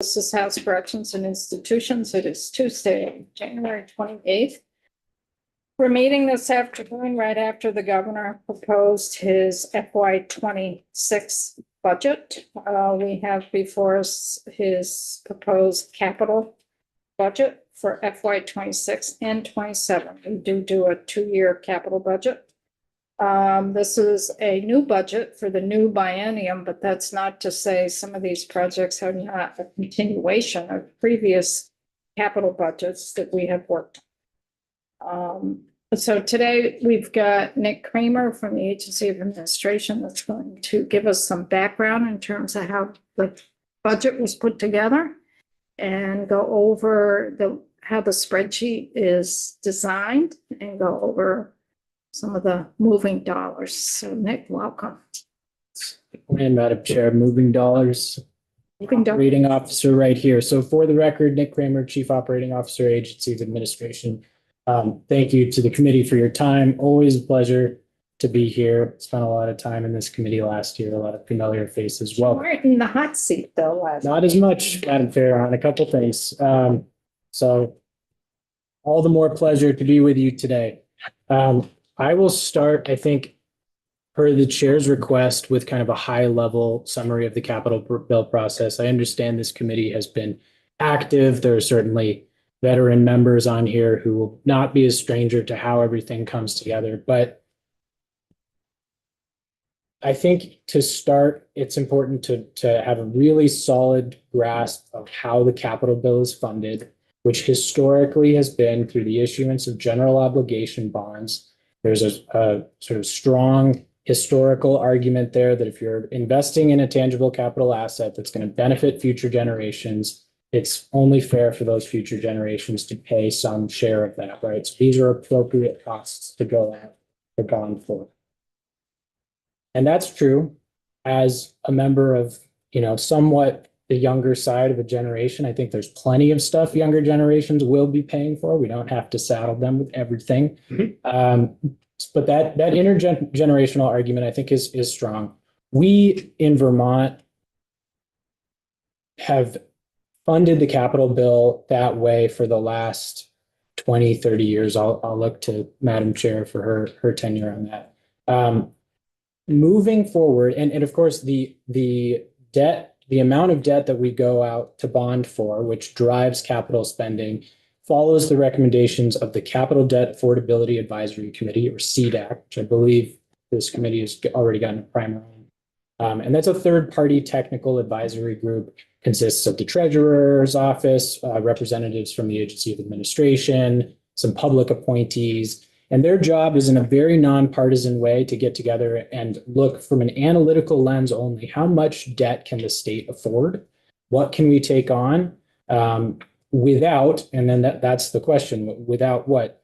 This is House Corrections and Institutions. It is Tuesday, January 28th. We're meeting this afternoon right after the governor proposed his FY26 budget. We have before us his proposed capital budget for FY26 and 27. We do a two-year capital budget. This is a new budget for the new biennium, but that's not to say some of these projects are not a continuation of previous capital budgets that we have worked on. So today we've got Nick Kramer from the Agency of Administration that's going to give us some background in terms of how the budget was put together and go over how the spreadsheet is designed and go over some of the moving dollars. So Nick, welcome. And Madam Chair, moving dollars. Operating officer right here. So for the record, Nick Kramer, Chief Operating Officer, Agency of Administration. Thank you to the committee for your time. Always a pleasure to be here. Spent a lot of time in this committee last year, a lot of familiar faces. Well, We're in the hot seat though. Not as much, Madam Chair, on a couple things. So all the more pleasure to be with you today. I will start, I think, per the chair's request with kind of a high level summary of the capital bill process. I understand this committee has been active. There are certainly veteran members on here who will not be a stranger to how everything comes together. But I think to start, it's important to have a really solid grasp of how the capital bill is funded, which historically has been through the issuance of general obligation bonds. There's a sort of strong historical argument there that if you're investing in a tangible capital asset that's going to benefit future generations, it's only fair for those future generations to pay some share of that, right? So these are appropriate costs to go at the bond for. And that's true as a member of, somewhat the younger side of a generation. I think there's plenty of stuff younger generations will be paying for. We don't have to saddle them with everything. But that intergenerational argument, I think, is strong. We in Vermont have funded the capital bill that way for the last 20, 30 years. I'll look to Madam Chair for her tenure on that. Moving forward, and of course, the amount of debt that we go out to bond for, which drives capital spending, follows the recommendations of the Capital Debt Affordability Advisory Committee, or CDAC, which I believe this committee has already gotten a primer on. And that's a third-party technical advisory group, consists of the Treasurer's Office, representatives from the Agency of Administration, some public appointees, and their job is in a very nonpartisan way to get together and look from an analytical lens only. How much debt can the state afford? What can we take on? Without, and then that's the question, without what?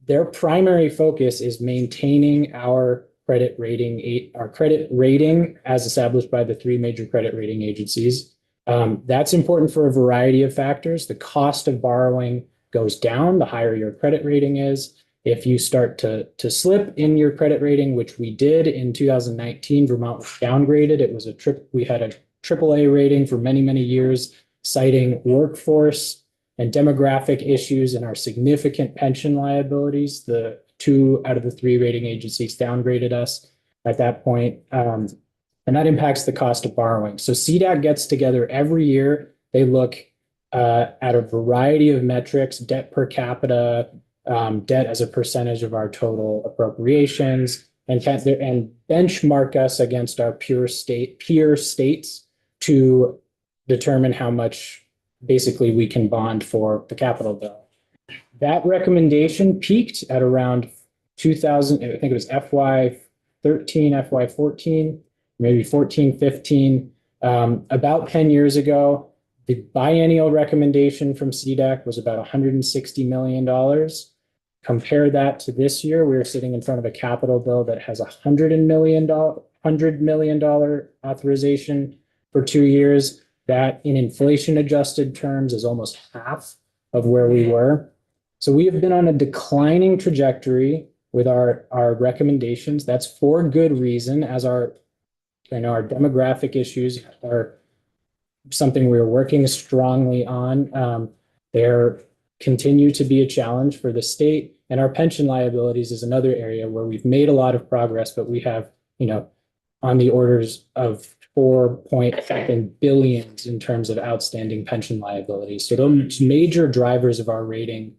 Their primary focus is maintaining our credit rating as established by the three major credit rating agencies. That's important for a variety of factors. The cost of borrowing goes down the higher your credit rating is. If you start to slip in your credit rating, which we did in 2019, Vermont was downgraded. It was we had a AAA rating for many, many years, citing workforce and demographic issues and our significant pension liabilities. The 2 out of the 3 rating agencies downgraded us at that point. And that impacts the cost of borrowing. So CDAC gets together every year. They look at a variety of metrics, debt per capita, debt as a percentage of our total appropriations, and benchmark us against our peer states to determine how much basically we can bond for the capital bill. That recommendation peaked at around 2000, I think it was FY13, FY14, maybe 14, 15. About 10 years ago, the biennial recommendation from CDAC was about $160 million. Compare that to this year, we're sitting in front of a capital bill that has $100 million authorization for 2 years. That in inflation adjusted terms is almost half of where we were. So we have been on a declining trajectory with our recommendations. That's for good reason, as our demographic issues are something we're working strongly on. There continue to be a challenge for the state, and our pension liabilities is another area where we've made a lot of progress, but we have, on the orders of 4.7 billions in terms of outstanding pension liabilities. So those major drivers of our rating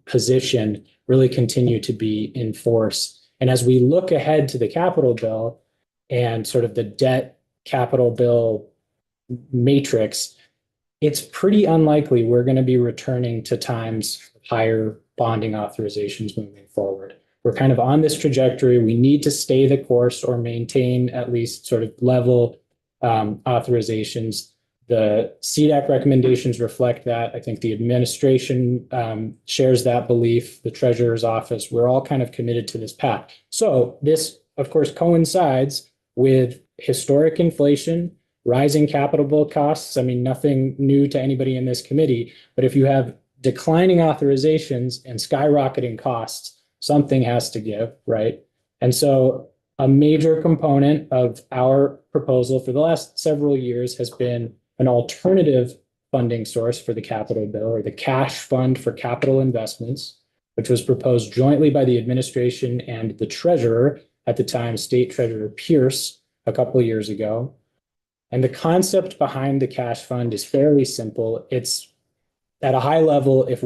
position really continue to be in force. And as we look ahead to the capital bill and sort of the debt capital bill matrix, it's pretty unlikely we're going to be returning to times higher bonding authorizations moving forward. We're kind of on this trajectory. We need to stay the course or maintain at least sort of level authorizations. The CDAC recommendations reflect that. I think the administration shares that belief, the treasurer's office. We're all kind of committed to this path. So this, of course, coincides with historic inflation, rising capital bill costs. I mean, nothing new to anybody in this committee, but if you have declining authorizations and skyrocketing costs, something has to give, right? And so a major component of our proposal for the last several years has been an alternative funding source for the capital bill, or the cash fund for capital investments, which was proposed jointly by the administration and the treasurer at the time, State Treasurer Pierce, a couple of years ago. And the concept behind the cash fund is fairly simple. It's at a high level, if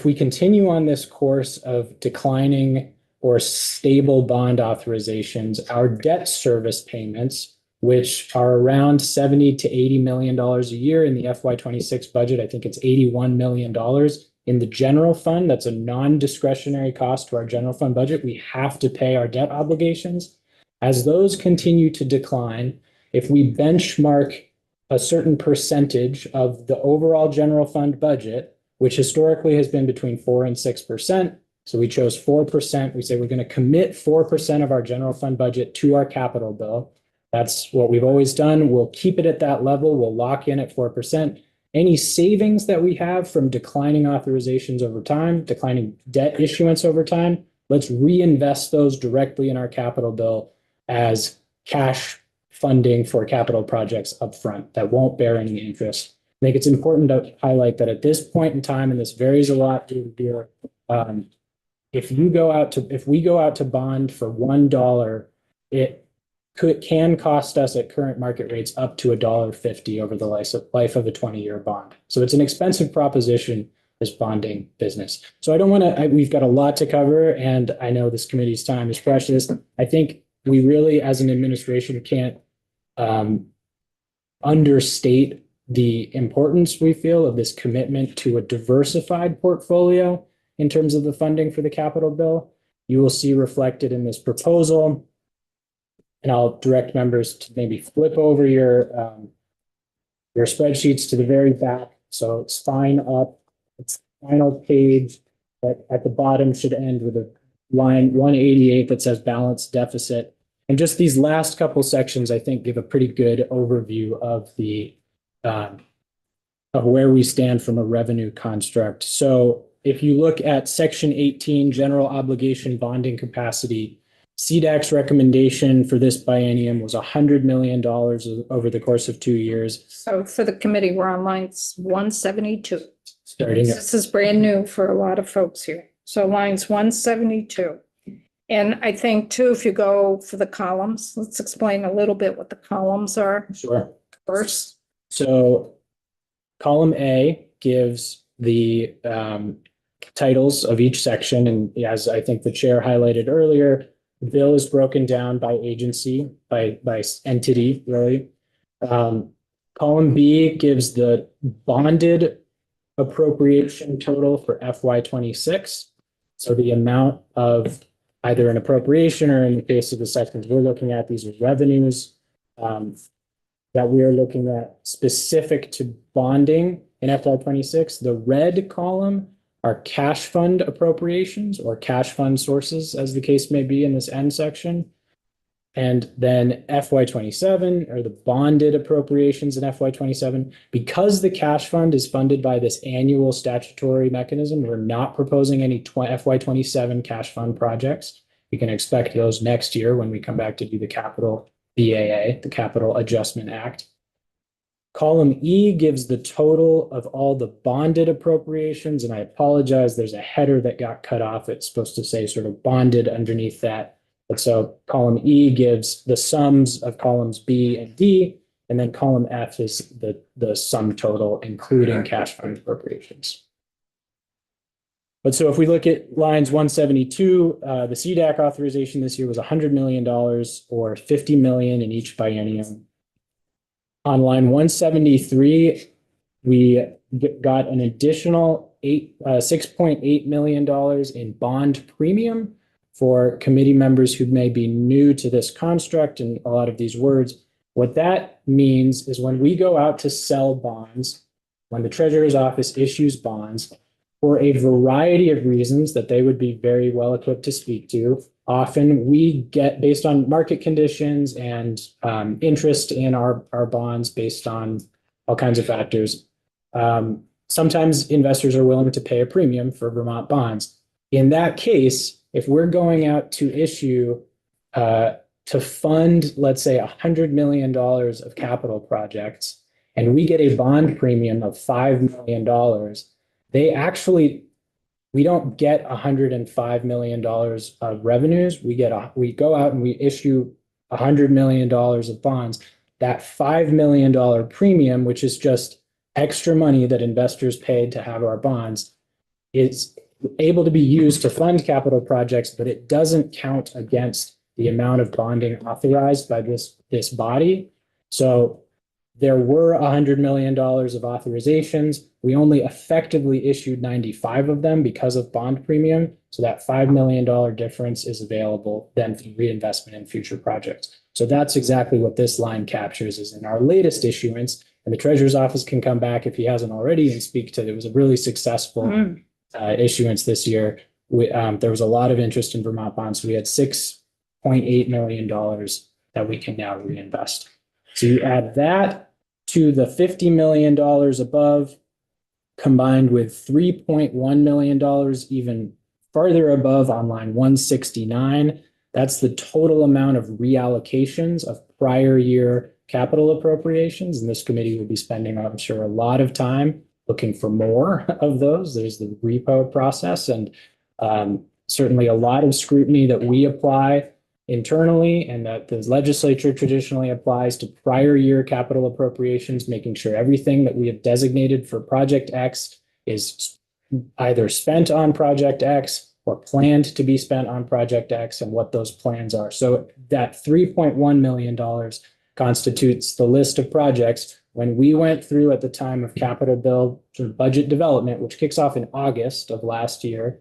we continue on this course of declining or stable bond authorizations, our debt service payments, which are around $70 to $80 million a year in the FY26 budget, I think it's $81 million in the general fund. That's a non-discretionary cost to our general fund budget. We have to pay our debt obligations. As those continue to decline, if we benchmark a certain percentage of the overall general fund budget, which historically has been between 4% and 6%. So we chose 4%. We say we're going to commit 4% of our general fund budget to our capital bill. That's what we've always done. We'll keep it at that level. We'll lock in at 4%. Any savings that we have from declining authorizations over time, declining debt issuance over time, let's reinvest those directly in our capital bill as cash funding for capital projects upfront that won't bear any interest. I think it's important to highlight that at this point in time, and this varies a lot through the year, if we go out to bond for $1, it can cost us at current market rates up to $1.50 over the life of a 20-year bond. So it's an expensive proposition, this bonding business. So I don't want to, we've got a lot to cover, and I know this committee's time is precious. I think we really, as an administration, can't understate the importance we feel of this commitment to a diversified portfolio in terms of the funding for the capital bill. You will see reflected in this proposal, and I'll direct members to maybe flip over your spreadsheets to the very back. So it's fine up, it's the final page that at the bottom should end with a line 188 that says balanced deficit. And just these last couple sections, I think, give a pretty good overview of of where we stand from a revenue construct. So if you look at section 18, general obligation bonding capacity, CDAC's recommendation for this biennium was $100 million over the course of 2 years. So for the committee, we're on lines 172. Starting at, This is brand new for a lot of folks here. So lines 172. And I think too, if you go for the columns, let's explain a little bit what the columns are sure. first. So column A gives the titles of each section. And as I think the chair highlighted earlier, the bill is broken down by agency, by entity, really. Column B gives the bonded appropriation total for FY26. So the amount of either an appropriation, or in the case of the sections we're looking at, these are revenues that we are looking at specific to bonding in FY26. The red column are cash fund appropriations, or cash fund sources, as the case may be in this end section. And then FY27 are the bonded appropriations in FY27. Because the cash fund is funded by this annual statutory mechanism, we're not proposing any FY27 cash fund projects. You can expect those next year when we come back to do the capital BAA, the Capital Adjustment Act. Column E gives the total of all the bonded appropriations, and I apologize, there's a header that got cut off. It's supposed to say sort of bonded underneath that. But so column E gives the sums of columns B and D, and then column F is the sum total, including cash fund appropriations. But so if we look at lines 172, the CDAC authorization this year was $100 million or 50 million in each biennium. On line 173, we got an additional $6.8 million in bond premium for committee members who may be new to this construct and a lot of these words. What that means is when we go out to sell bonds, when the Treasurer's Office issues bonds, for a variety of reasons that they would be very well equipped to speak to, often we get, based on market conditions and interest in our bonds based on all kinds of factors, sometimes investors are willing to pay a premium for Vermont bonds. In that case, if we're going out to issue to fund, let's say, $100 million of capital projects, and we get a bond premium of $5 million, we don't get $105 million of revenues. We go out and we issue $100 million of bonds. That $5 million premium, which is just extra money that investors paid to have our bonds, is able to be used to fund capital projects, but it doesn't count against the amount of bonding authorized by this body. So there were $100 million of authorizations. We only effectively issued 95 of them because of bond premium. So that $5 million difference is available then for reinvestment in future projects. So that's exactly what this line captures is in our latest issuance. And the Treasurer's Office can come back if he hasn't already and speak to, it was a really successful issuance this year. There was a lot of interest in Vermont bonds. So we had $6.8 million that we can now reinvest. So you add that to the $50 million above, combined with $3.1 million even farther above on line 169. That's the total amount of reallocations of prior year capital appropriations. And this committee will be spending, I'm sure, a lot of time looking for more of those. There's the repo process and certainly a lot of scrutiny that we apply internally and that the legislature traditionally applies to prior year capital appropriations, making sure everything that we have designated for Project X is either spent on Project X or planned to be spent on Project X and what those plans are. So that $3.1 million constitutes the list of projects. When we went through at the time of Capital Bill budget development, which kicks off in August of last year,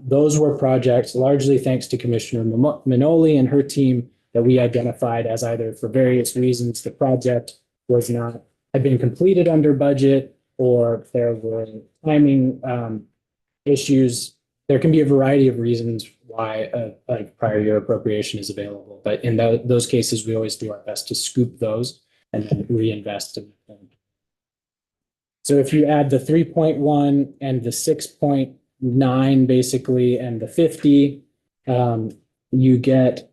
those were projects, largely thanks to Commissioner Manoli and her team, that we identified as either for various reasons the project had been completed under budget or there were timing issues. There can be a variety of reasons why a prior year appropriation is available. But in those cases, we always do our best to scoop those and then reinvest in them. So if you add the 3.1 and the 6.9 basically and the 50, you get,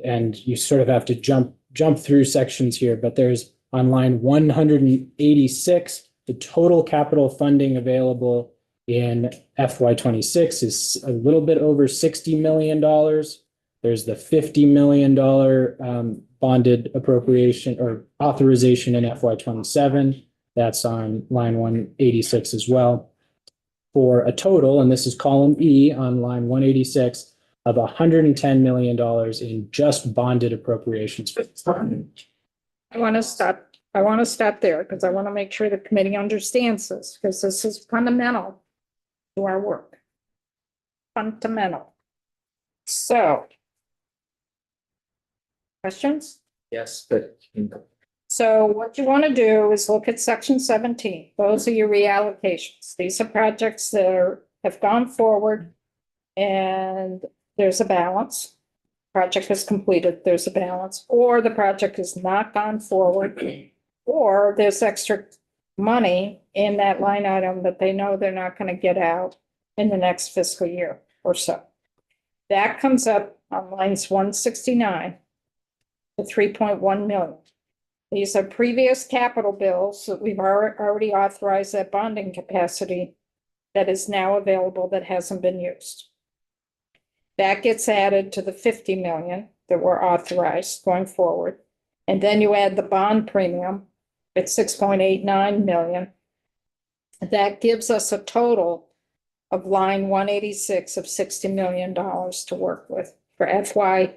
and you sort of have to jump through sections here, but there's on line 186, the total capital funding available in FY26 is a little bit over $60 million. There's the $50 million bonded appropriation or authorization in FY27. That's on line 186 as well. For a total, and this is column E on line 186, of $110 million in just bonded appropriations. I want to stop there because I want to make sure the committee understands this because this is fundamental to our work. Fundamental. So, questions? Yes, but So what you want to do is look at section 17. Those are your reallocations. These are projects that have gone forward and there's a balance. Project is completed, there's a balance, or the project has not gone forward, or there's extra money in that line item that they know they're not going to get out in the next fiscal year or so. That comes up on lines 169 to 3.1 million. These are previous capital bills that we've already authorized that bonding capacity that is now available that hasn't been used. That gets added to the 50 million that were authorized going forward. And then you add the bond premium at 6.89 million. That gives us a total of line 186 of $60 million to work with for FY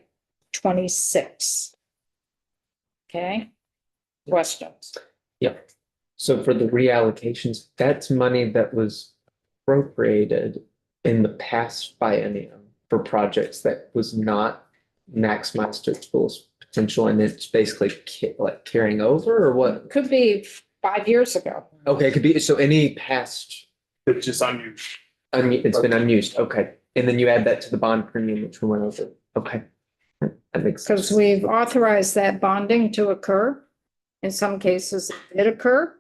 26. Okay? Questions? Yep. So for the reallocations, that's money that was appropriated in the past biennium for projects that was not maximized to its fullest potential, and it's basically like carrying over, or what? Could be 5 years ago. Okay, it could be, so any past, It's just unused. it's been unused, okay. And then you add that to the bond premium, which we went over, okay. That makes sense. Because we've authorized that bonding to occur. In some cases, it did occur.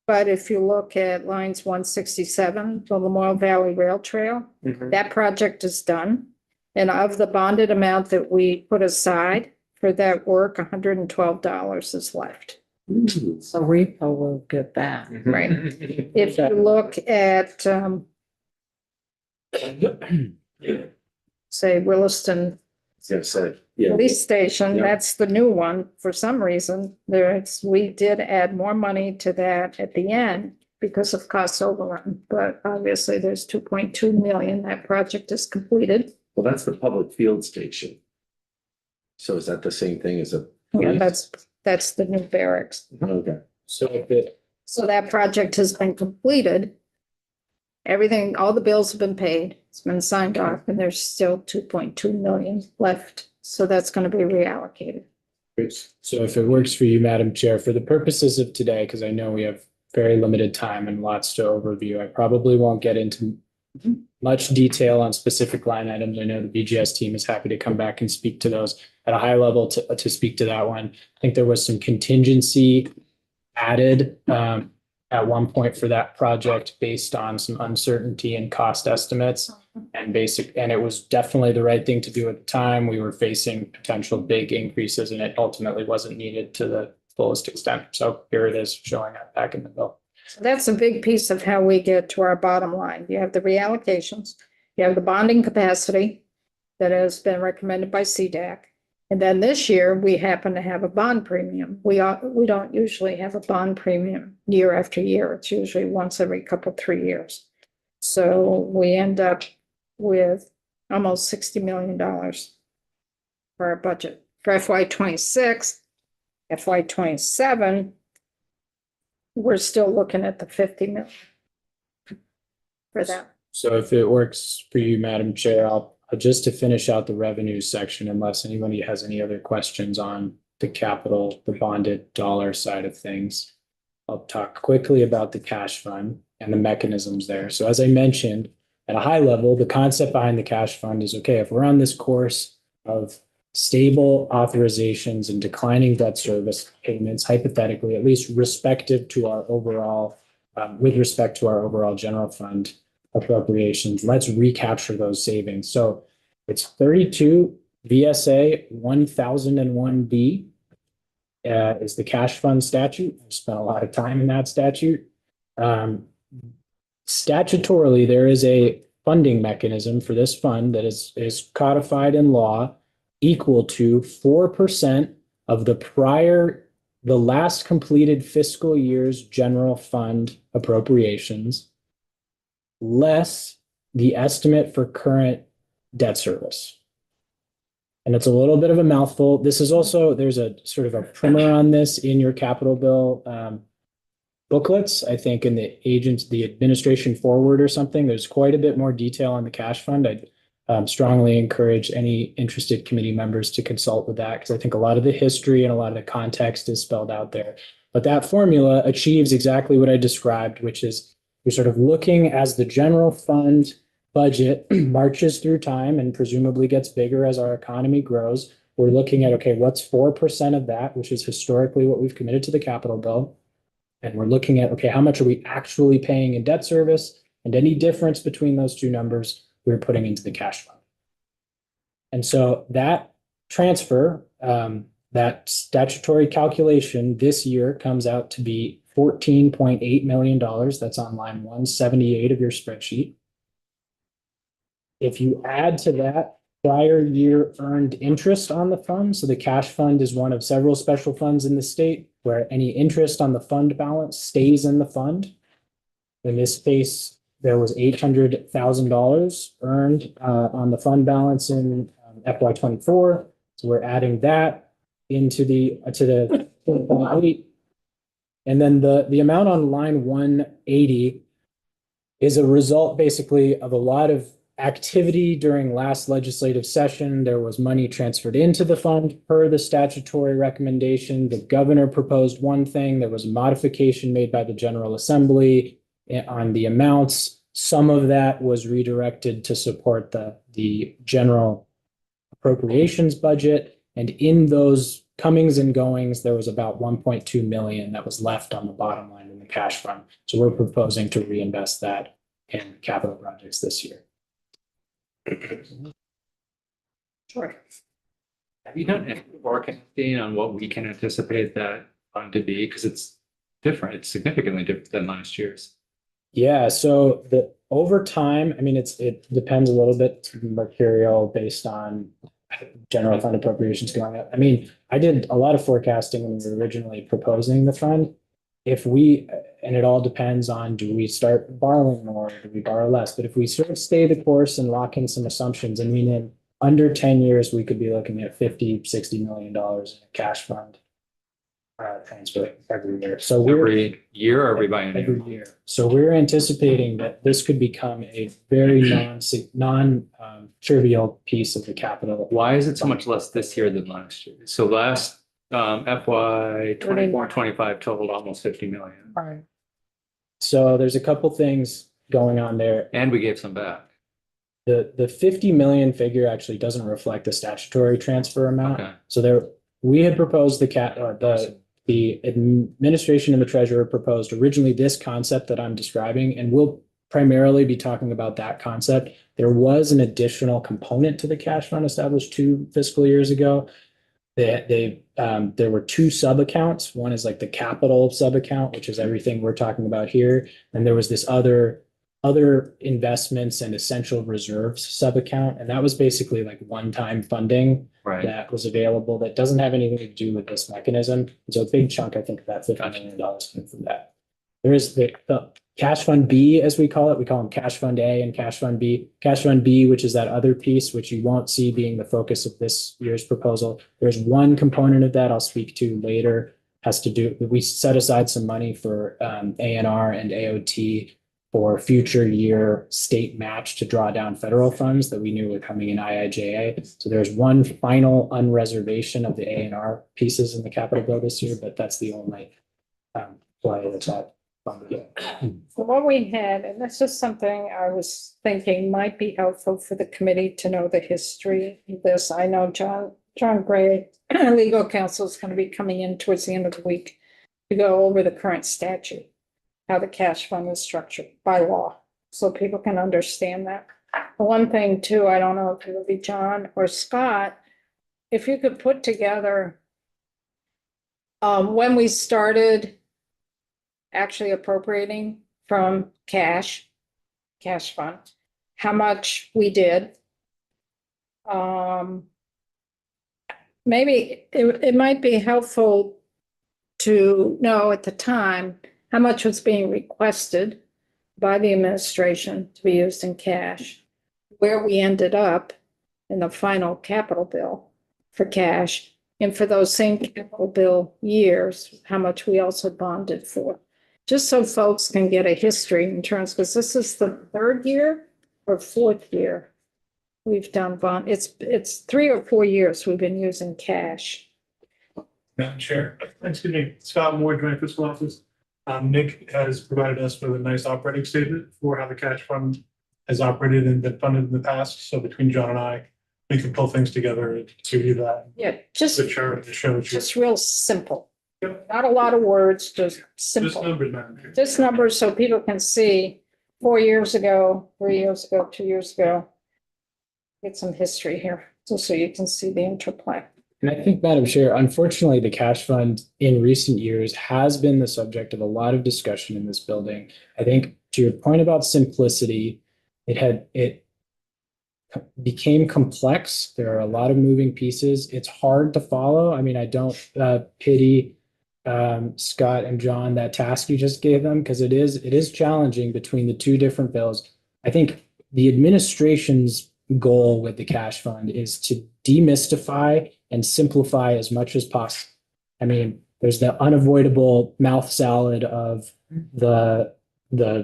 But if you look at lines 167, the Lamoille Valley Rail Trail, Mhm. that project is done. And of the bonded amount that we put aside for that work, $112 is left. So repo will get that. Right. If you look at, say Williston Police Station, Yeah. that's the new one. For some reason, we did add more money to that at the end because of cost overrun. But obviously, there's 2.2 million. That project is completed. Well, that's the public field station. So is that the same thing as a? Yeah, police? that's the new barracks. Okay. So if it, So that project has been completed. Everything, all the bills have been paid. It's been signed off, and there's still 2.2 million left. So that's going to be reallocated. so if it works for you, Madam Chair, for the purposes of today, because I know we have very limited time and lots to overview, I probably won't get into much detail on specific line items. I know the BGS team is happy to come back and speak to those at a high level to speak to that one. I think there was some contingency added at one point for that project based on some uncertainty and cost estimates and it was definitely the right thing to do at the time. We were facing potential big increases and it ultimately wasn't needed to the fullest extent. So here it is showing up back in the bill. So that's a big piece of how we get to our bottom line. You have the reallocations, you have the bonding capacity that has been recommended by CDAC. And then this year, we happen to have a bond premium. We don't usually have a bond premium year after year. It's usually once every 3 years. So we end up with almost $60 million for our budget. For FY 26, FY 27, we're still looking at the 50 million for that. So if it works for you, Madam Chair, I'll just to finish out the revenue section, unless anybody has any other questions on the capital, the bonded dollar side of things. I'll talk quickly about the cash fund and the mechanisms there. So as I mentioned, at a high level, the concept behind the cash fund is, okay, if we're on this course of stable authorizations and declining debt service payments, hypothetically, at least respective to our overall, with respect to our overall general fund appropriations, let's recapture those savings. So it's 32 VSA 1001B is the cash fund statute. I've spent a lot of time in that statute. Statutorily, there is a funding mechanism for this fund that is codified in law equal to 4% of the last completed fiscal year's general fund appropriations, less the estimate for current debt service. And it's a little bit of a mouthful. This is also, there's a sort of a primer on this in your capital bill booklets. I think in the administration forward or something, there's quite a bit more detail on the cash fund. I'd strongly encourage any interested committee members to consult with that because I think a lot of the history and a lot of the context is spelled out there. But that formula achieves exactly what I described, which is you're sort of looking as the general fund budget marches through time and presumably gets bigger as our economy grows. We're looking at, okay, what's 4% of that, which is historically what we've committed to the capital bill. And we're looking at, okay, how much are we actually paying in debt service? And any difference between those two numbers, we're putting into the cash fund. And so that transfer, that statutory calculation this year comes out to be $14.8 million. That's on line 178 of your spreadsheet. If you add to that prior year earned interest on the fund, so the cash fund is one of several special funds in the state where any interest on the fund balance stays in the fund. In this case, there was $800,000 earned on the fund balance in FY24. So we're adding that into the to the 4.8. And then the amount on line 180 is a result basically of a lot of activity during last legislative session. There was money transferred into the fund per the statutory recommendation. The governor proposed one thing. There was a modification made by the General Assembly on the amounts. Some of that was redirected to support the general appropriations budget. And in those comings and goings, there was about 1.2 million that was left on the bottom line in the cash fund. So we're proposing to reinvest that in capital projects this year. Sure. Have you done any forecasting on what we can anticipate that fund to be? Because it's different, it's significantly different than last year's. Yeah, so over time, I mean, it depends a little bit mercurial based on general fund appropriations going up. I mean, I did a lot of forecasting when we were originally proposing the fund. And it all depends on, do we start borrowing more, do we borrow less? But if we sort of stay the course and lock in some assumptions, I mean, in under 10 years, we could be looking at $50-60 million in a cash fund transfer every year. So Every year or every biennium? every year. So we're anticipating that this could become a very non-trivial piece of the capital. Why is it so much less this year than last year? So last FY 24-25 totaled almost 50 million. Right. So there's a couple things going on there. And we gave some back. The 50 million figure actually doesn't reflect the statutory transfer amount. Okay. So we had proposed the administration and the treasurer proposed originally this concept that I'm describing, and we'll primarily be talking about that concept. There was an additional component to the cash fund established 2 fiscal years ago. There were 2 sub accounts. One is like the capital sub account, which is everything we're talking about here. And there was this other investments and essential reserves sub account. And that was basically like one-time funding Right. that was available that doesn't have anything to do with this mechanism. So a big chunk, I think, of that $50 million came from that. There is the cash fund B, as we call it. We call them cash fund A and cash fund B. Cash fund B, which is that other piece, which you won't see being the focus of this year's proposal. There's one component of that I'll speak to later, has to do, we set aside some money for ANR and AOT for future year state match to draw down federal funds that we knew were coming in IIJA. So there's one final unreservation of the ANR pieces in the capital bill this year, but that's the only play that's at. So what we had, and this is something I was thinking might be helpful for the committee to know the history of this. I know John Gray, legal counsel, is going to be coming in towards the end of the week to go over the current statute, how the cash fund is structured by law, so people can understand that. The one thing too, I don't know if it would be John or Scott, if you could put together when we started actually appropriating from cash fund, how much we did. Maybe it might be helpful to know at the time how much was being requested by the administration to be used in cash, where we ended up in the final capital bill for cash, and for those same capital bill years, how much we also bonded for. Just so folks can get a history in terms, because this is the 3rd year or 4th year we've done bond. It's 3 or 4 years we've been using cash. Madam Chair, excuse me, Scott Moore, Joint Fiscal Office. Nick has provided us with a nice operating statement for how the cash fund has operated and been funded in the past. So between John and I, we can pull things together and give you that. Yeah, just show you. just real simple. Yep. Not a lot of words, just Just simple. numbers, Madam Chair. Just numbers so people can see 4 years ago, 3 years ago, 2 years ago. Get some history here, just so you can see the interplay. And I think, Madam Chair, unfortunately, the cash fund in recent years has been the subject of a lot of discussion in this building. I think to your point about simplicity, it became complex. There are a lot of moving pieces. It's hard to follow. I mean, I don't pity Scott and John, that task you just gave them, because it is challenging between the two different bills. I think the administration's goal with the cash fund is to demystify and simplify as much as possible. I mean, there's the unavoidable mouth salad of the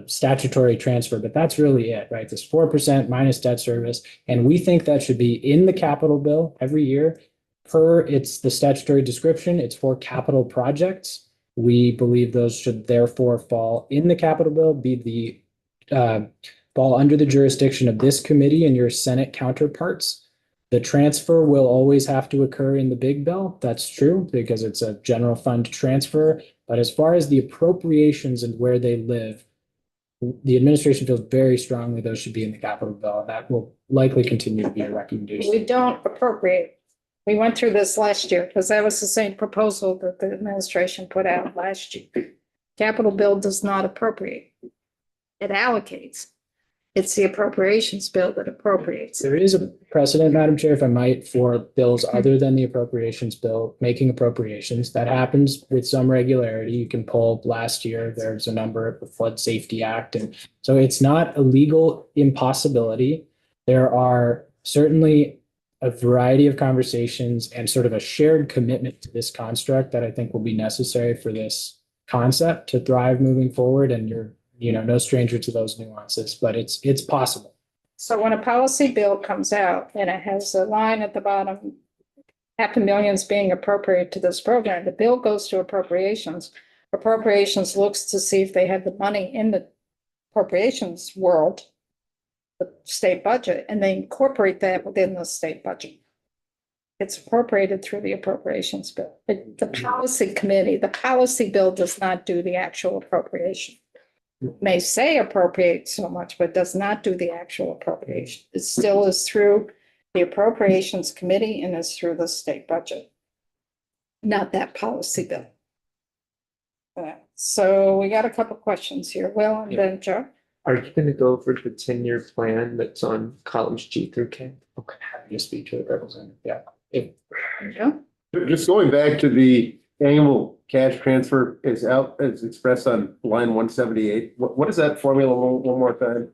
statutory transfer, but that's really it, right? This 4% minus debt service. And we think that should be in the capital bill every year. It's the statutory description, it's for capital projects. We believe those should therefore fall in the capital bill, be fall under the jurisdiction of this committee and your Senate counterparts. The transfer will always have to occur in the big bill. That's true because it's a general fund transfer. But as far as the appropriations and where they live, the administration feels very strongly those should be in the capital bill. That will likely continue to be a recommendation. We don't appropriate. We went through this last year because that was the same proposal that the administration put out last year. Capital bill does not appropriate. It allocates. It's the appropriations bill that appropriates. There is a precedent, Madam Chair, if I might, for bills other than the appropriations bill making appropriations. That happens with some regularity. You can pull last year, there's a number of the Flood Safety Act. And so it's not a legal impossibility. There are certainly a variety of conversations and sort of a shared commitment to this construct that I think will be necessary for this concept to thrive moving forward. And you're no stranger to those nuances, but it's possible. So when a policy bill comes out and it has a line at the bottom, $500,000 being appropriated to this program, the bill goes to appropriations. Appropriations looks to see if they have the money in the appropriations world, the state budget, and they incorporate that within the state budget. It's appropriated through the appropriations bill. The policy committee, the policy bill does not do the actual appropriation. May say appropriate so much, but does not do the actual appropriation. It still is through the appropriations committee and is through the state budget, not that policy bill. So we got a couple questions here. Will and then Joe. Are you gonna go over the 10-year plan that's on columns G through K? Okay, happy to speak to it, Representative. Yeah. Joe? Just going back to the annual cash transfer is expressed on line 178. What is that formula one more time?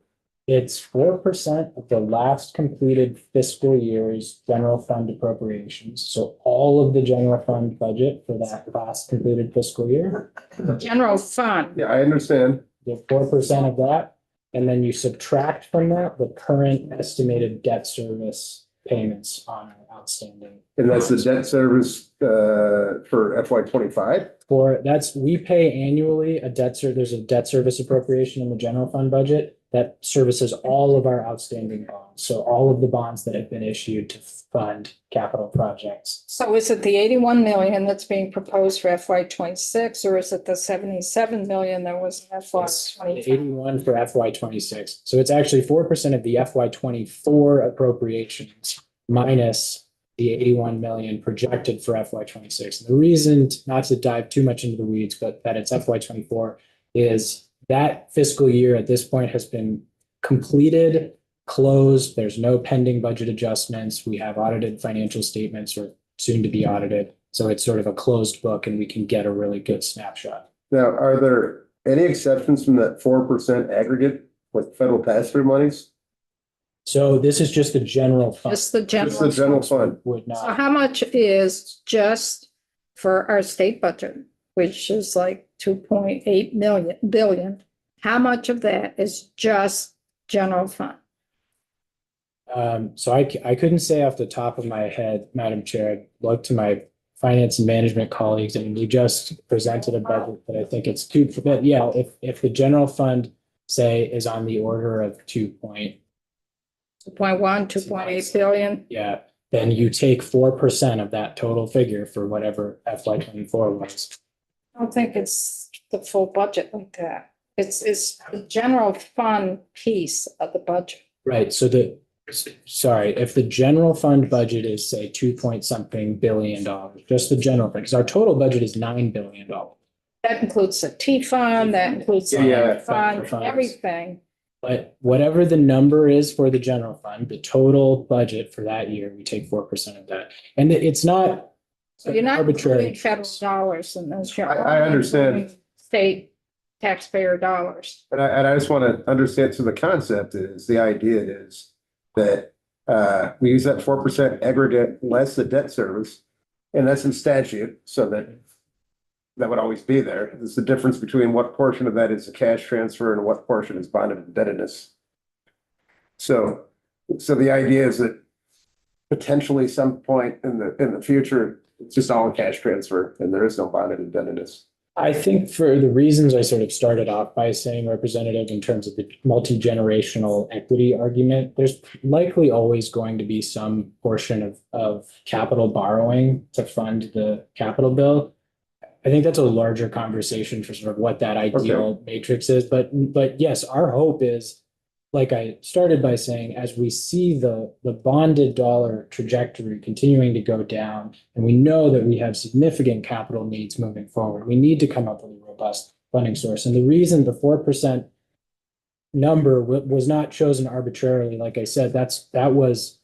It's 4% of the last completed fiscal year's general fund appropriations. So all of the general fund budget for that last completed fiscal year, General fund. Yeah, I understand. you have 4% of that. And then you subtract from that the current estimated debt service payments on our outstanding. And that's the debt service for FY25. We pay annually there's a debt service appropriation in the general fund budget that services all of our outstanding bonds. So all of the bonds that have been issued to fund capital projects. So is it the 81 million that's being proposed for FY26, or is it the 77 million that was in It's FY25? 81 for FY26. So it's actually 4% of the FY24 appropriations minus the 81 million projected for FY26. The reason, not to dive too much into the weeds, but that it's FY24 is that fiscal year at this point has been completed, closed. There's no pending budget adjustments. We have audited financial statements or soon to be audited. So it's sort of a closed book and we can get a really good snapshot. Now, are there any exceptions from that 4% aggregate with federal pass-through monies? So this is just the general fund. Just the Just the general fund. Would So not. how much is just for our state budget, which is like 2.8 billion? How much of that is just general fund? So I couldn't say off the top of my head, Madam Chair. I'd look to my finance and management colleagues, and we just presented a budget that I think it's but yeah, if the general fund, say, is on the order of 2.1, 2.8 billion? yeah, then you take 4% of that total figure for whatever FY24 was. I don't think it's the full budget like that. It's the general fund piece of the budget. Right, so sorry, if the general fund budget is say 2 point something billion dollars, just the general fund, because our total budget is $9 billion. That includes the T fund, that includes the Yeah, ag fund, funds. everything. But whatever the number is for the general fund, the total budget for that year, we take 4% of that. And it's not So you're not arbitrary. including federal dollars in those. You're I only understand. including State taxpayer dollars. And I just want to understand, so the concept is, the idea is that we use that 4% aggregate less the debt service. And that's in statute, so that would always be there. It's the difference between what portion of that is a cash transfer and what portion is bonded indebtedness. So the idea is that potentially some point in the future, it's just all a cash transfer and there is no bonded indebtedness. I think for the reasons I sort of started off by saying, Representative, in terms of the multi-generational equity argument, there's likely always going to be some portion of capital borrowing to fund the capital bill. I think that's a larger conversation for sort of what that ideal matrix is. But yes, our hope is, like I started by saying, as we see the bonded dollar trajectory continuing to go down, and we know that we have significant capital needs moving forward, we need to come up with a robust funding source. And the reason the 4% number was not chosen arbitrarily, like I said, that was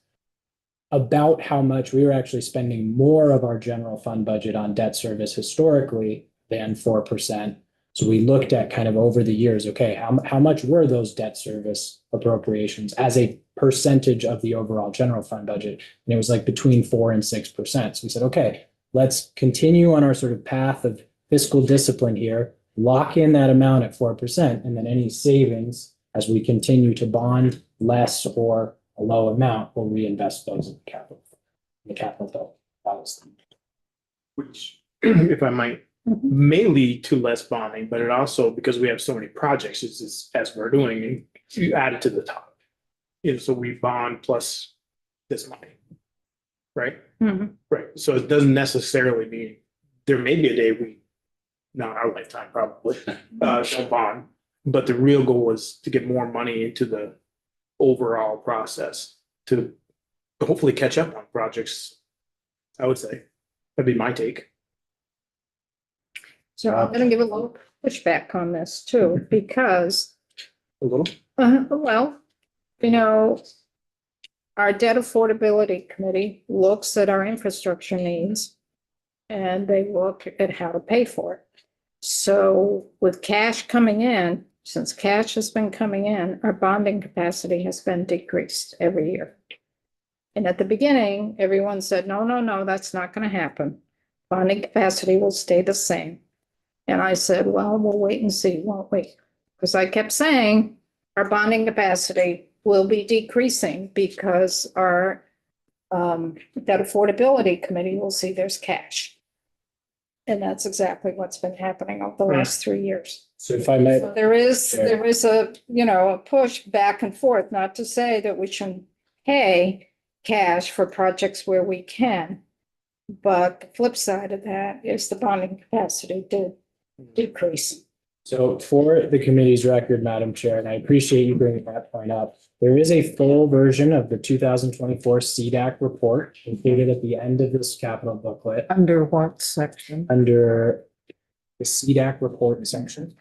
about how much we were actually spending more of our general fund budget on debt service historically than 4%. So we looked at kind of over the years, okay, how much were those debt service appropriations as a percentage of the overall general fund budget? And it was like between 4 and 6%. So we said, okay, let's continue on our sort of path of fiscal discipline here, lock in that amount at 4%, and then any savings as we continue to bond less or a low amount, we'll reinvest those in the capital bill. That was Which, if I might, Mhm. may lead to less bonding, but it also, because we have so many projects, it's just, as we're doing, you add it to the top. So we bond plus this money. Right? Mhm. Right. So it doesn't necessarily mean, there may be a day we, not our lifetime probably, don't bond. But the real goal is to get more money into the overall process to hopefully catch up on projects. I would say, that'd be my take. So I'm gonna give a little pushback on this too, because, A little. well, our debt affordability committee looks at our infrastructure needs and they look at how to pay for it. So with cash coming in, since cash has been coming in, our bonding capacity has been decreased every year. And at the beginning, everyone said, no, that's not going to happen. Bonding capacity will stay the same. And I said, well, we'll wait and see, won't we? Because I kept saying our bonding capacity will be decreasing because our debt affordability committee will see there's cash. And that's exactly what's been happening over the last 3 years. So if I may, So there is a, a push back and forth, not to say that we shouldn't pay cash for projects where we can. But the flip side of that is the bonding capacity did decrease. so for the committee's record, Madam Chair, and I appreciate you bringing that point up, there is a full version of the 2024 CDAC report included at the end of this capital booklet Under what section? under the CDAC report section.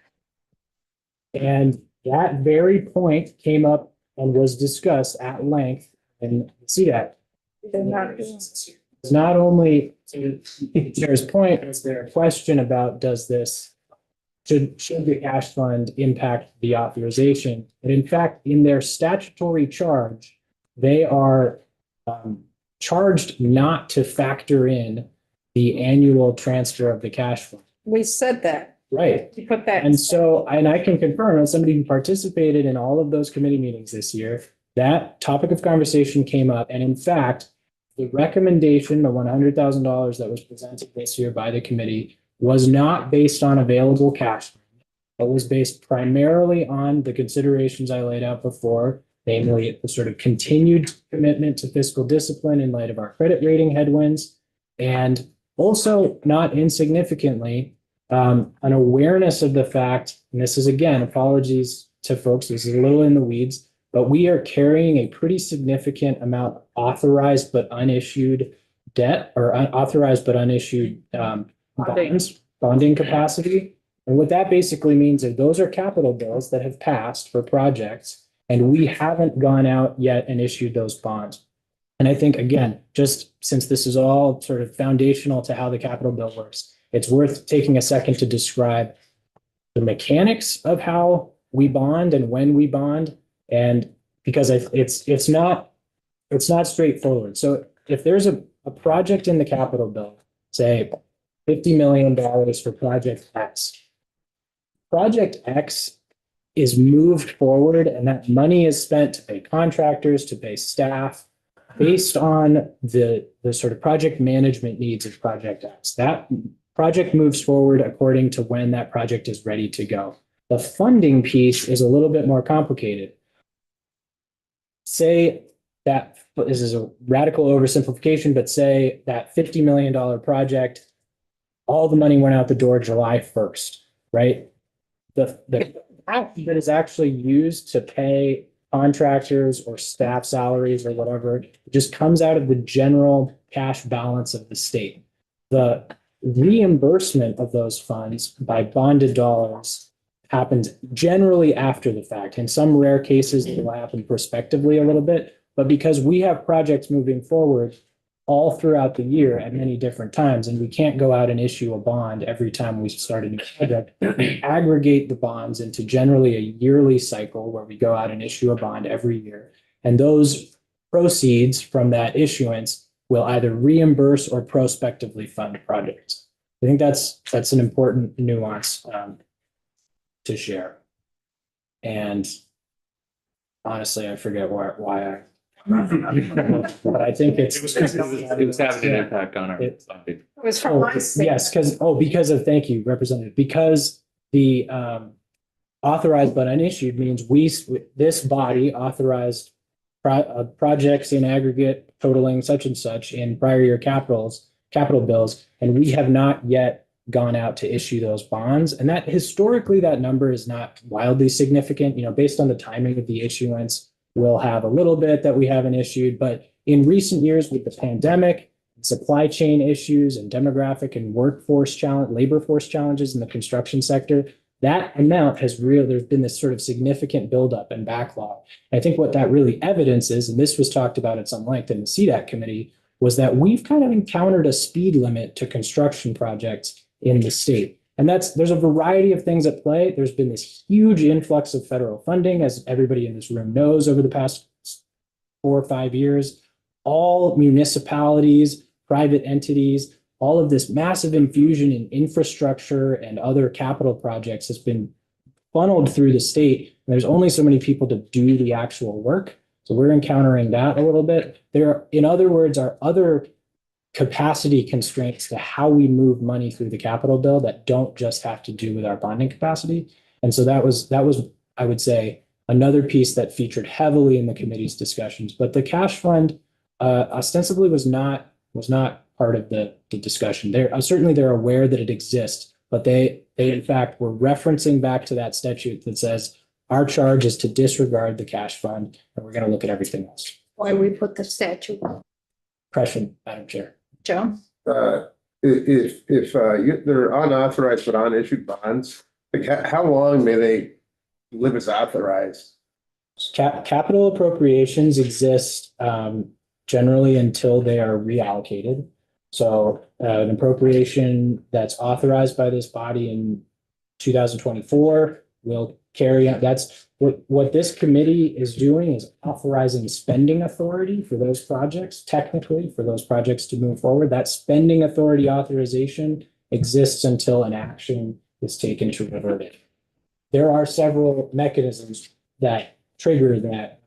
And that very point came up and was discussed at length in CDAC. They're not doing- It's not only, to the Chair's point, is there a question about should the cash fund impact the authorization? And in fact, in their statutory charge, they are charged not to factor in the annual transfer of the cash fund. We said that, Right. we put that. And so, and I can confirm, as somebody who participated in all of those committee meetings this year, that topic of conversation came up. And in fact, the recommendation, the $100,000 that was presented this year by the committee was not based on available cash. It was based primarily on the considerations I laid out before, namely the sort of continued commitment to fiscal discipline in light of our credit rating headwinds. And also, not insignificantly, an awareness of the fact, and this is again, apologies to folks, this is a little in the weeds, but we are carrying a pretty significant amount of authorized but unissued debt or unauthorized but unissued bonding capacity. And what that basically means is those are capital bills that have passed for projects, and we haven't gone out yet and issued those bonds. And I think, again, just since this is all sort of foundational to how the capital bill works, it's worth taking a second to describe the mechanics of how we bond and when we bond. And because it's not straightforward. So if there's a project in the capital bill, say $50 million for project X, project X is moved forward and that money is spent to pay contractors, to pay staff, based on the sort of project management needs of project X. That project moves forward according to when that project is ready to go. The funding piece is a little bit more complicated. Say that, this is a radical oversimplification, but say that $50 million project, all the money went out the door July 1st, right? The amount that is actually used to pay contractors or staff salaries or whatever just comes out of the general cash balance of the state. The reimbursement of those funds by bonded dollars happens generally after the fact. In some rare cases, it will happen prospectively a little bit, but because we have projects moving forward all throughout the year at many different times, and we can't go out and issue a bond every time we start a new project, we aggregate the bonds into generally a yearly cycle where we go out and issue a bond every year. And those proceeds from that issuance will either reimburse or prospectively fund projects. I think that's an important nuance to share. And honestly, I forget why I. But I think it's. It was having an impact on our funding. It was from my state. Yes, because of, thank you, Representative, because the authorized but unissued means this body authorized projects in aggregate totaling such and such in prior year capital bills, and we have not yet gone out to issue those bonds. And that historically, that number is not wildly significant, based on the timing of the issuance. We'll have a little bit that we haven't issued, but in recent years with the pandemic, supply chain issues and demographic and labor force challenges in the construction sector, that amount there's been this sort of significant buildup and backlog. I think what that really evidences, and this was talked about at some length in the CDAC committee, was that we've kind of encountered a speed limit to construction projects in the state. And there's a variety of things at play. There's been this huge influx of federal funding, as everybody in this room knows, over the past 4 or 5 years. All municipalities, private entities, all of this massive infusion in infrastructure and other capital projects has been funneled through the state. And there's only so many people to do the actual work. So we're encountering that a little bit. In other words, are other capacity constraints to how we move money through the capital bill that don't just have to do with our bonding capacity. And so that was, I would say, another piece that featured heavily in the committee's discussions. But the cash fund ostensibly was not part of the discussion. Certainly they're aware that it exists, but they in fact were referencing back to that statute that says our charge is to disregard the cash fund, and we're going to look at everything else. Why we put the statute. Question, Madam Chair. Joe? If they're unauthorized but unissued bonds, like how long may they live as authorized? Capital appropriations exist generally until they are reallocated. So an appropriation that's authorized by this body in 2024 will carry out. That's what this committee is doing, is authorizing spending authority for those projects, technically for those projects to move forward. That spending authority authorization exists until an action is taken to revert it. There are several mechanisms that trigger that.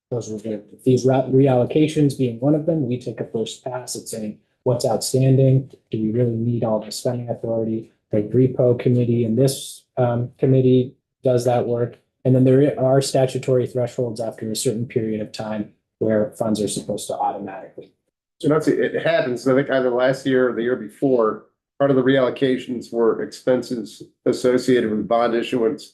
Those are these reallocations being one of them. We take a first pass at saying what's outstanding. Do we really need all the spending authority? The repo committee and this committee does that work. And then there are statutory thresholds after a certain period of time where funds are supposed to automatically. So that's it happens. I think either last year or the year before, part of the reallocations were expenses associated with bond issuance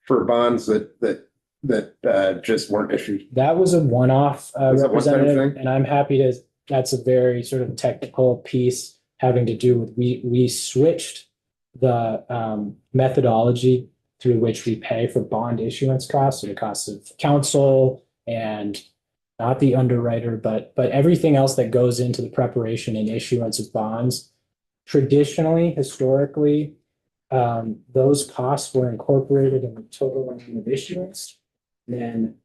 for bonds that that just weren't issued? That was a one-off Was it a one-time representative, thing? and I'm happy to, that's a very sort of technical piece having to do with, we switched the methodology through which we pay for bond issuance costs, so the costs of counsel and not the underwriter, but everything else that goes into the preparation and issuance of bonds. Traditionally, historically, those costs were incorporated in the total amount of issuance. Then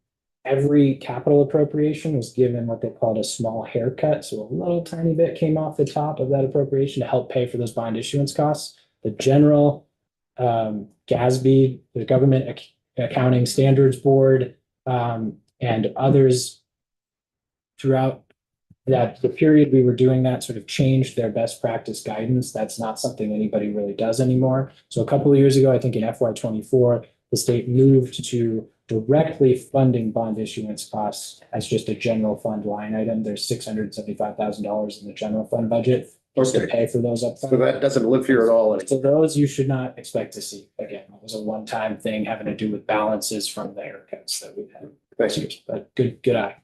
every capital appropriation was given what they called a small haircut. So a little tiny bit came off the top of that appropriation to help pay for those bond issuance costs. The general GASB, the Government Accounting Standards Board, and others throughout that the period we were doing that sort of changed their best practice guidance. That's not something anybody really does anymore. So a couple of years ago, I think in FY24, the state moved to directly funding bond issuance costs as just a general fund line item. There's $675,000 in the general fund budget just to Okay. pay for those So upfront. that doesn't live here at all. So those you should not expect to see again. It was a one-time thing having to do with balances from the haircuts that we've had. Thank you. But good eye.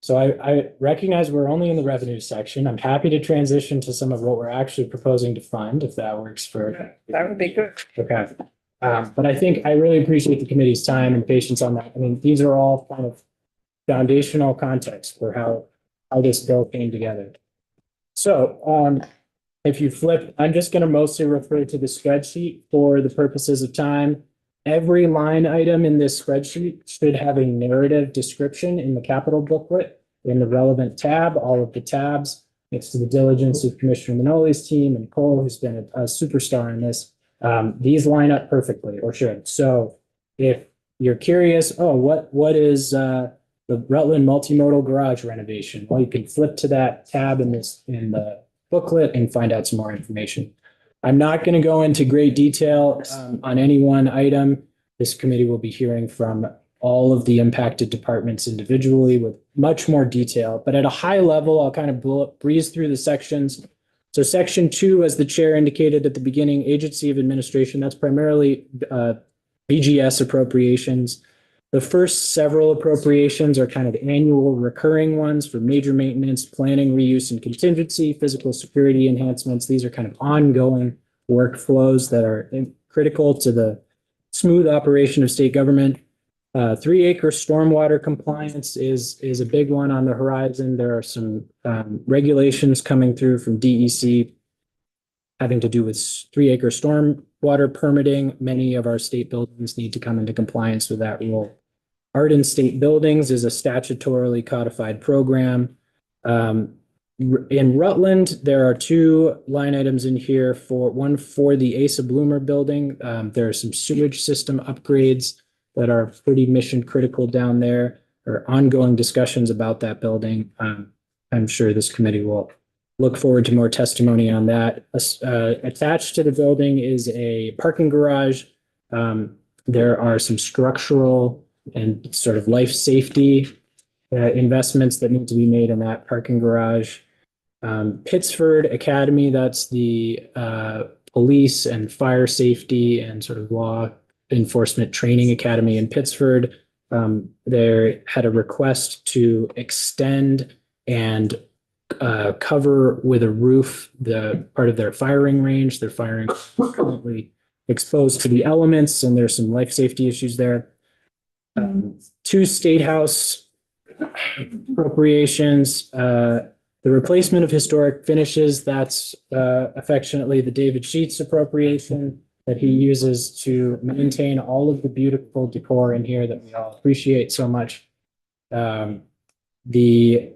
So I recognize we're only in the revenue section. I'm happy to transition to some of what we're actually proposing to fund, if that works for. That would be good. Okay. But I think I really appreciate the committee's time and patience on that. I mean, these are all kind of foundational context for how this bill came together. So if you flip, I'm just going to mostly refer to the spreadsheet for the purposes of time. Every line item in this spreadsheet should have a narrative description in the capital booklet in the relevant tab, all of the tabs, next to the diligence of Commissioner Manoli's team and Cole, who's been a superstar in this. These line up perfectly, or should. So if you're curious, what is the Rutland multimodal garage renovation? Well, you can flip to that tab in the booklet and find out some more information. I'm not going to go into great detail on any one item. This committee will be hearing from all of the impacted departments individually with much more detail. But at a high level, I'll kind of breeze through the sections. So section 2, as the chair indicated at the beginning, agency of administration, that's primarily BGS appropriations. The first several appropriations are kind of annual recurring ones for major maintenance, planning, reuse, and contingency, physical security enhancements. These are kind of ongoing workflows that are critical to the smooth operation of state government. 3-acre stormwater compliance is a big one on the horizon. There are some regulations coming through from DEC having to do with 3-acre stormwater permitting. Many of our state buildings need to come into compliance with that rule. Art in State Buildings is a statutorily codified program. In Rutland, there are 2 line items in here one for the Asa Bloomer building. There are some sewage system upgrades that are pretty mission critical down there. There are ongoing discussions about that building. I'm sure this committee will look forward to more testimony on that. Attached to the building is a parking garage. There are some structural and sort of life safety investments that need to be made in that parking garage. Pittsford Academy, that's the police and fire safety and sort of law enforcement training academy in Pittsford. They had a request to extend and cover with a roof the part of their firing range. Their firing is currently exposed to the elements, and there's some life safety issues there. 2 State House appropriations. The replacement of historic finishes, that's affectionately the David Sheets appropriation that he uses to maintain all of the beautiful decor in here that we all appreciate so much. The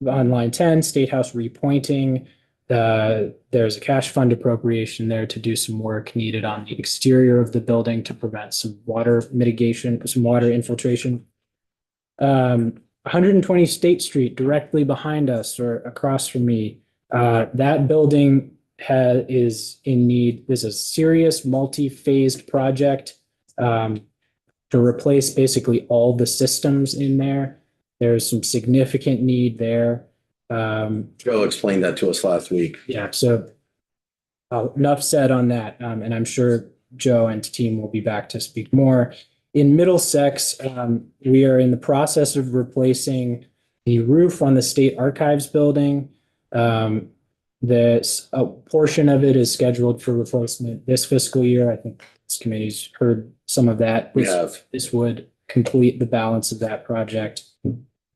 on line 10, State House repointing, there's a cash fund appropriation there to do some work needed on the exterior of the building to prevent some water mitigation, some water infiltration. 120 State Street, directly behind us or across from me, that building is in need. There's a serious multi-phased project to replace basically all the systems in there. There's some significant need there. Joe explained that to us last week. Yeah, so enough said on that. And I'm sure Joe and team will be back to speak more. In Middlesex, we are in the process of replacing the roof on the State Archives building. A portion of it is scheduled for replacement this fiscal year. I think this committee's heard some of that. This would complete the balance of that project.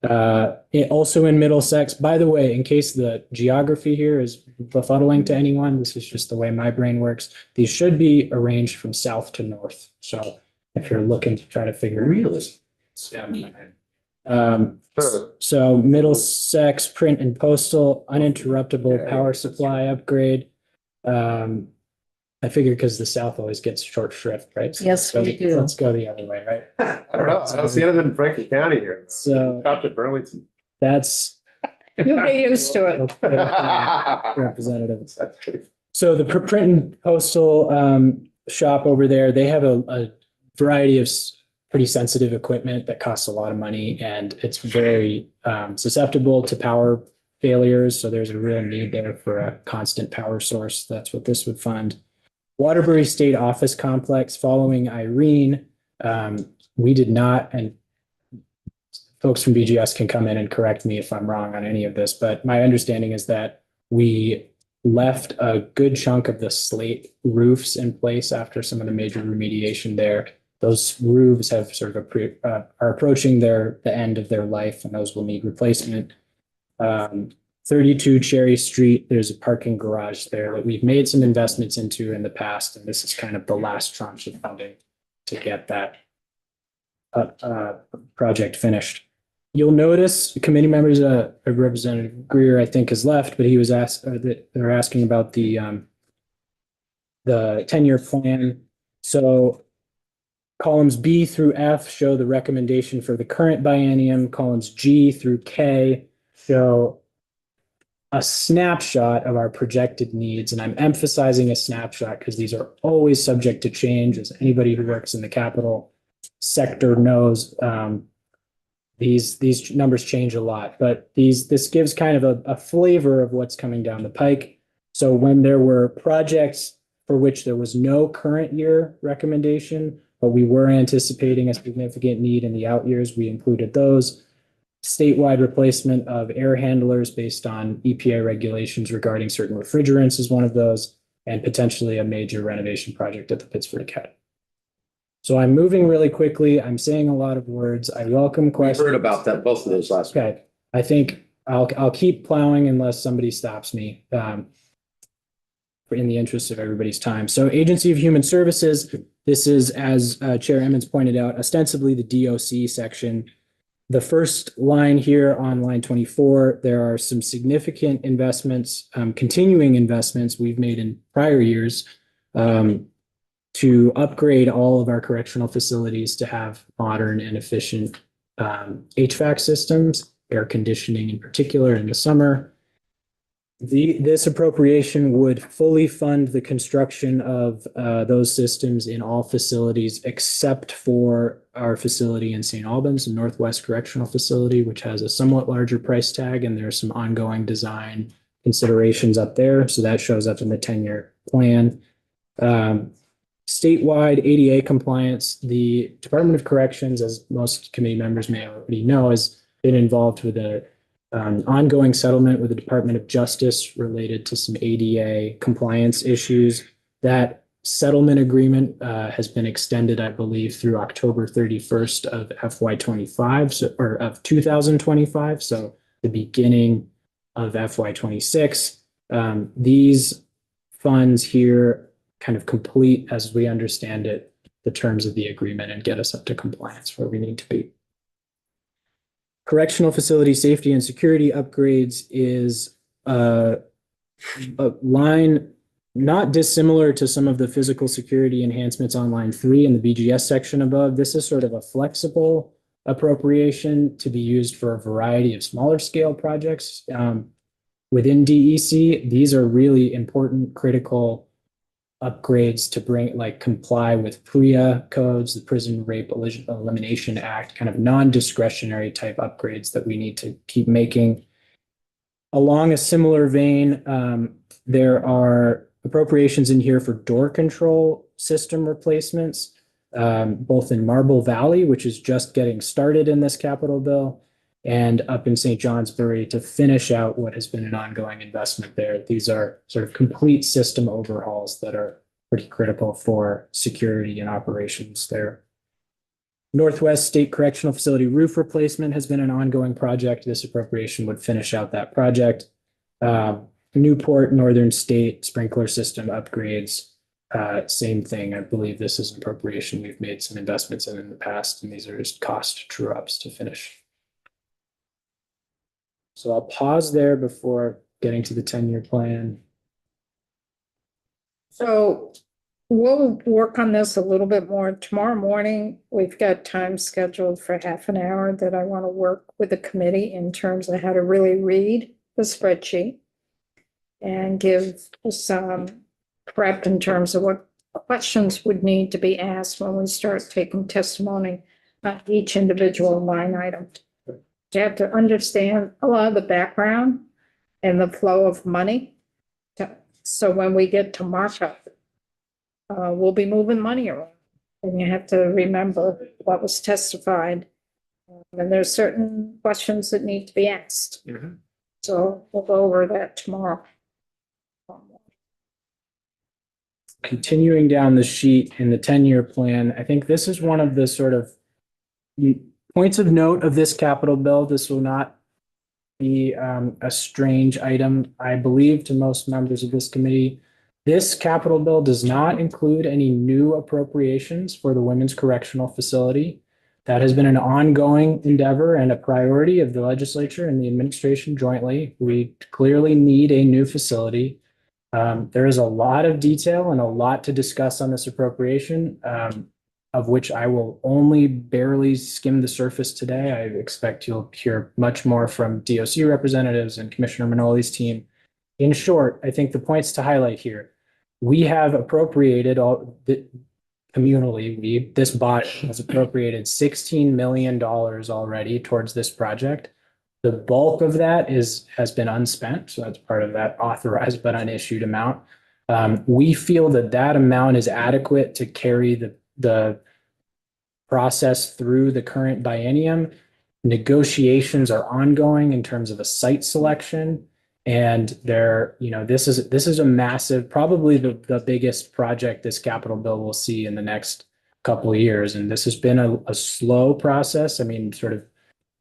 Also in Middlesex, by the way, in case the geography here is befuddling to anyone, this is just the way my brain works. These should be arranged from south to north. So if you're looking to try to figure. Really? So Middlesex print and postal uninterruptible power supply upgrade. I figure because the south always gets short shrift, right? So Yes, we do. Let's go the other way, right? I don't know. I don't see anything in Franklin County here. So Stopped at Burlington. that's You'll get used to it. representative. So the print and postal shop over there, they have a variety of pretty sensitive equipment that costs a lot of money, and it's very susceptible to power failures. So there's a real need there for a constant power source. That's what this would fund. Waterbury State Office Complex, following Irene, we did not, and folks from BGS can come in and correct me if I'm wrong on any of this, but my understanding is that we left a good chunk of the slate roofs in place after some of the major remediation there. Those roofs have sort of are approaching the end of their life, and those will need replacement. 32 Cherry Street, there's a parking garage there that we've made some investments into in the past, and this is kind of the last tranche of funding to get that project finished. You'll notice the committee members, Representative Greer, I think, has left, but he was asked, they're asking about the 10-year plan. So columns B through F show the recommendation for the current biennium. Columns G through K show a snapshot of our projected needs. And I'm emphasizing a snapshot because these are always subject to change. As anybody who works in the capital sector knows, these numbers change a lot, but this gives kind of a flavor of what's coming down the pike. So when there were projects for which there was no current year recommendation, but we were anticipating a significant need in the out years, we included those. Statewide replacement of air handlers based on EPA regulations regarding certain refrigerants is one of those, and potentially a major renovation project at the Pittsford Academy. So I'm moving really quickly. I'm saying a lot of words. I welcome questions. Heard about that, both of those last week. Okay, I think I'll keep plowing unless somebody stops me, in the interest of everybody's time. So Agency of Human Services, this is, as Chair Emmons pointed out, ostensibly the DOC section. The first line here on line 24, there are some significant investments, continuing investments we've made in prior years to upgrade all of our correctional facilities to have modern and efficient HVAC systems, air conditioning in particular in the summer. This appropriation would fully fund the construction of those systems in all facilities except for our facility in St. Albans, the Northwest Correctional Facility, which has a somewhat larger price tag, and there are some ongoing design considerations up there. So that shows up in the 10-year plan. Statewide ADA compliance, the Department of Corrections, as most committee members may already know, has been involved with an ongoing settlement with the Department of Justice related to some ADA compliance issues. That settlement agreement has been extended, I believe, through October 31st of FY25, or of 2025, so the beginning of FY26. These funds here kind of complete, as we understand it, the terms of the agreement and get us up to compliance where we need to be. Correctional facility safety and security upgrades is a line not dissimilar to some of the physical security enhancements on line 3 in the BGS section above. This is sort of a flexible appropriation to be used for a variety of smaller scale projects. Within DEC, these are really important, critical upgrades to comply with PREA codes, the Prison Rape Elimination Act, kind of non-discretionary type upgrades that we need to keep making. Along a similar vein, there are appropriations in here for door control system replacements, both in Marble Valley, which is just getting started in this capital bill, and up in St. Johnsbury to finish out what has been an ongoing investment there. These are sort of complete system overhauls that are pretty critical for security and operations there. Northwest State Correctional Facility roof replacement has been an ongoing project. This appropriation would finish out that project. Newport Northern State sprinkler system upgrades, same thing. I believe this is an appropriation we've made some investments in the past, and these are just cost true ups to finish. So I'll pause there before getting to the 10-year plan. So we'll work on this a little bit more. Tomorrow morning, we've got time scheduled for half an hour that I want to work with the committee in terms of how to really read the spreadsheet and give some prep in terms of what questions would need to be asked when we start taking testimony on each individual line item. You have to understand a lot of the background and the flow of money. So when we get to markup, we'll be moving money around. And you have to remember what was testified. And there's certain questions that need to be asked. So we'll go over that tomorrow. Continuing down the sheet in the 10-year plan, I think this is one of the sort of points of note of this capital bill. This will not be a strange item, I believe, to most members of this committee. This capital bill does not include any new appropriations for the Women's Correctional Facility. That has been an ongoing endeavor and a priority of the legislature and the administration jointly. We clearly need a new facility. There is a lot of detail and a lot to discuss on this appropriation, of which I will only barely skim the surface today. I expect you'll hear much more from DOC representatives and Commissioner Manoli's team. In short, I think the points to highlight here, we have appropriated communally, this body has appropriated $16 million already towards this project. The bulk of that has been unspent, so that's part of that authorized but unissued amount. We feel that that amount is adequate to carry the process through the current biennium. Negotiations are ongoing in terms of a site selection, and this is a massive, probably the biggest project this capital bill will see in the next couple of years. And this has been a slow process. I mean, sort of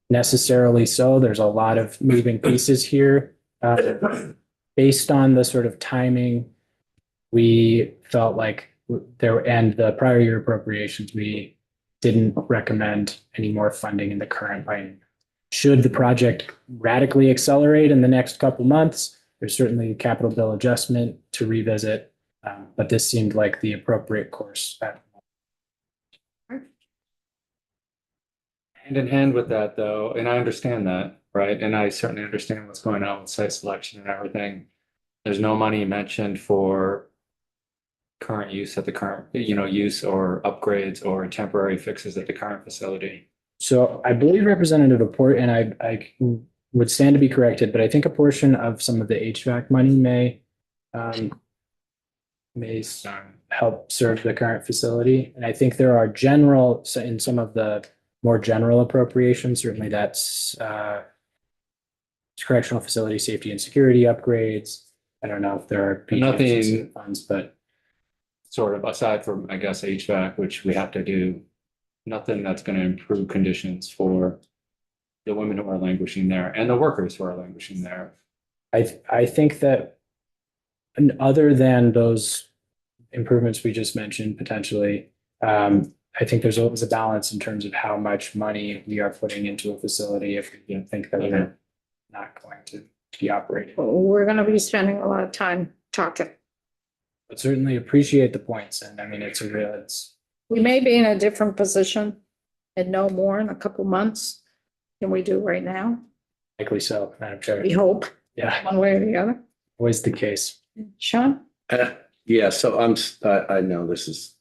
necessarily so. There's a lot of moving pieces here. Based on the sort of timing, we felt like and the prior year appropriations, we didn't recommend any more funding in the current biennium. Should the project radically accelerate in the next couple months, there's certainly a capital bill adjustment to revisit, but this seemed like the appropriate course. Hand in hand with that, though, and I understand that, right? And I certainly understand what's going on with site selection and everything. There's no money mentioned for current use at the current, use or upgrades or temporary fixes at the current facility. So I believe Representative Laporte, and I would stand to be corrected, but I think a portion of some of the HVAC money may help serve the current facility. And I think there are in some of the more general appropriations, certainly that's correctional facility safety and security upgrades. I don't know if there are Nothing funds, but sort of aside from, I guess, HVAC, which we have to do, nothing that's going to improve conditions for the women who are languishing there and the workers who are languishing there. I think that other than those improvements we just mentioned, potentially, I think there's always a balance in terms of how much money we are putting into a facility if we think that we're not going to be operating. We're going to be spending a lot of time talking. But certainly appreciate the points. And I mean, We may be in a different position and know more in a couple months than we do right now. likely so, Madam Chair. We hope, Yeah, one way or the other. always the case. Sean? Yeah, so I know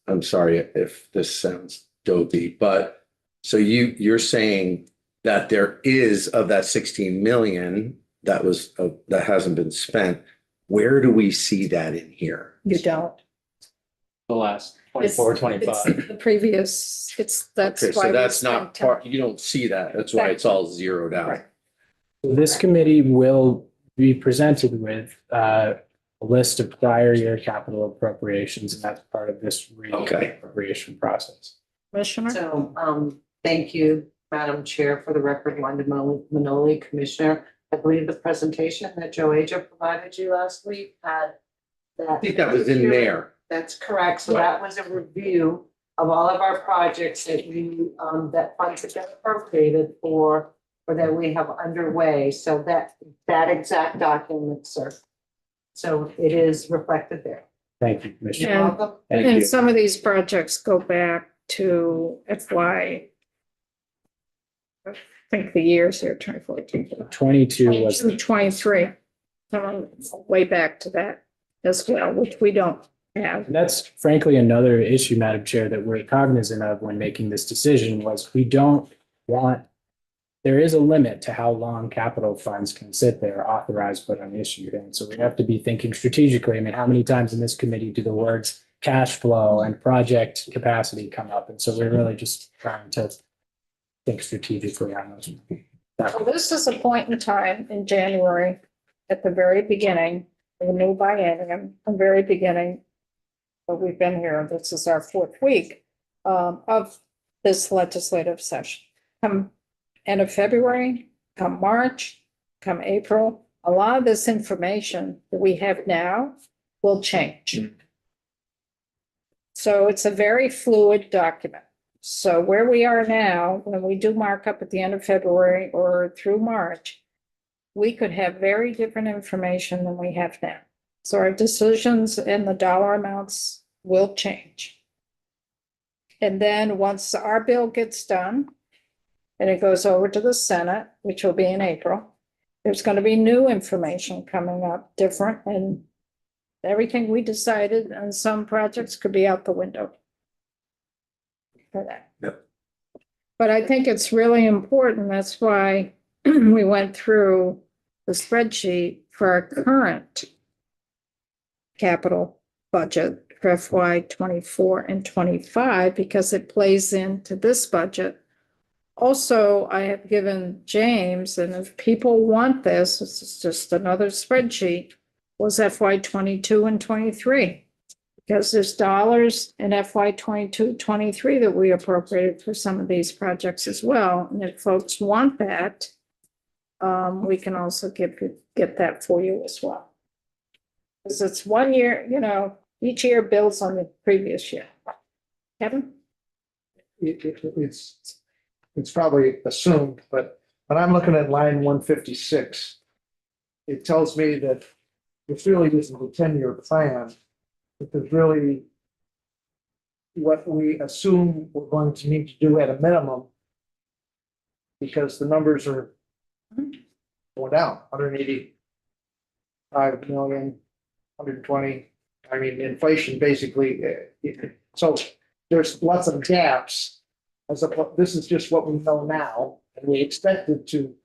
I'm sorry if this sounds dopey, but so you're saying that there is of that 16 million that hasn't been spent, Where do we see that in here? You don't. The last It's- 24, it's 25. The previous, that's Okay, why. so we that's spent not time. part, you don't see that. That's why it's all zeroed out. Right. This committee will be presented with a list of prior year capital appropriations, and that's part of this Okay. appropriation process. Commissioner? So, thank you, Madam Chair, for the record, Wanda Manoli, Commissioner. I believe the presentation that Joe Aja provided you last week had that. I think that was in there. That's correct. So that was a review of all of our projects that we, that funds have been appropriated for, or that we have underway. So that exact document, sir. So it is reflected there. Thank you, Commissioner. Yeah. Welcome. Thank And you. some of these projects go back to FY. I think the years here, 2014. 22 was, 23. Way back to that as well, which we don't have. and that's frankly another issue, Madam Chair, that we're cognizant of when making this decision was we don't want, there is a limit to how long capital funds can sit there authorized but unissued. And so we have to be thinking strategically. I mean, how many times in this committee do the words cash flow and project capacity come up? And so we're really just trying to think strategically on those. So this is a point in time in January, at the very beginning, of the new biennium, the very beginning. But we've been here, this is our fourth week of this legislative session. Come end of February, come March, come April, a lot of this information that we have now will change. So it's a very fluid document. So where we are now, when we do markup at the end of February or through March, we could have very different information than we have now. So our decisions and the dollar amounts will change. And then once our bill gets done, and it goes over to the Senate, which will be in April, there's going to be new information coming up, different, and everything we decided on some projects could be out the window for that. Yep. But I think it's really important. That's why we went through the spreadsheet for our current capital budget for FY 24 and 25, because it plays into this budget. Also, I have given James, and if people want this, this is just another spreadsheet, was FY 22 and 23. Because there's dollars in FY 22, 23 that we appropriated for some of these projects as well. And if folks want that, we can also get that for you as well. Because it's 1 year, each year builds on the previous year. Kevin? It's probably assumed, but when I'm looking at line 156, it tells me that this really isn't a 10-year plan. It is really what we assume we're going to need to do at a minimum, because the numbers are going down, 185 million, 120. I mean, inflation basically, so there's lots of gaps. This is just what we know now, and we expect it to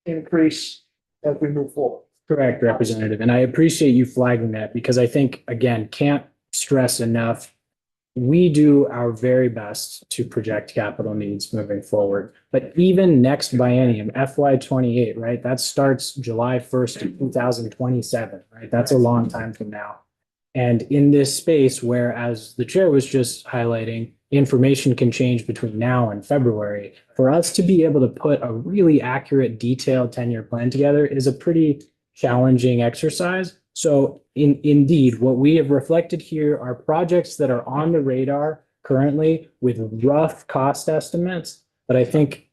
increase as we move forward. Correct, Representative. And I appreciate you flagging that because I think, again, can't stress enough. We do our very best to project capital needs moving forward. But even next biennium, FY 28, right? That starts July 1st of 2027, right? That's a long time from now. And in this space where, as the chair was just highlighting, information can change between now and February, for us to be able to put a really accurate, detailed 10-year plan together is a pretty challenging exercise. So indeed, what we have reflected here are projects that are on the radar currently with rough cost estimates, but I think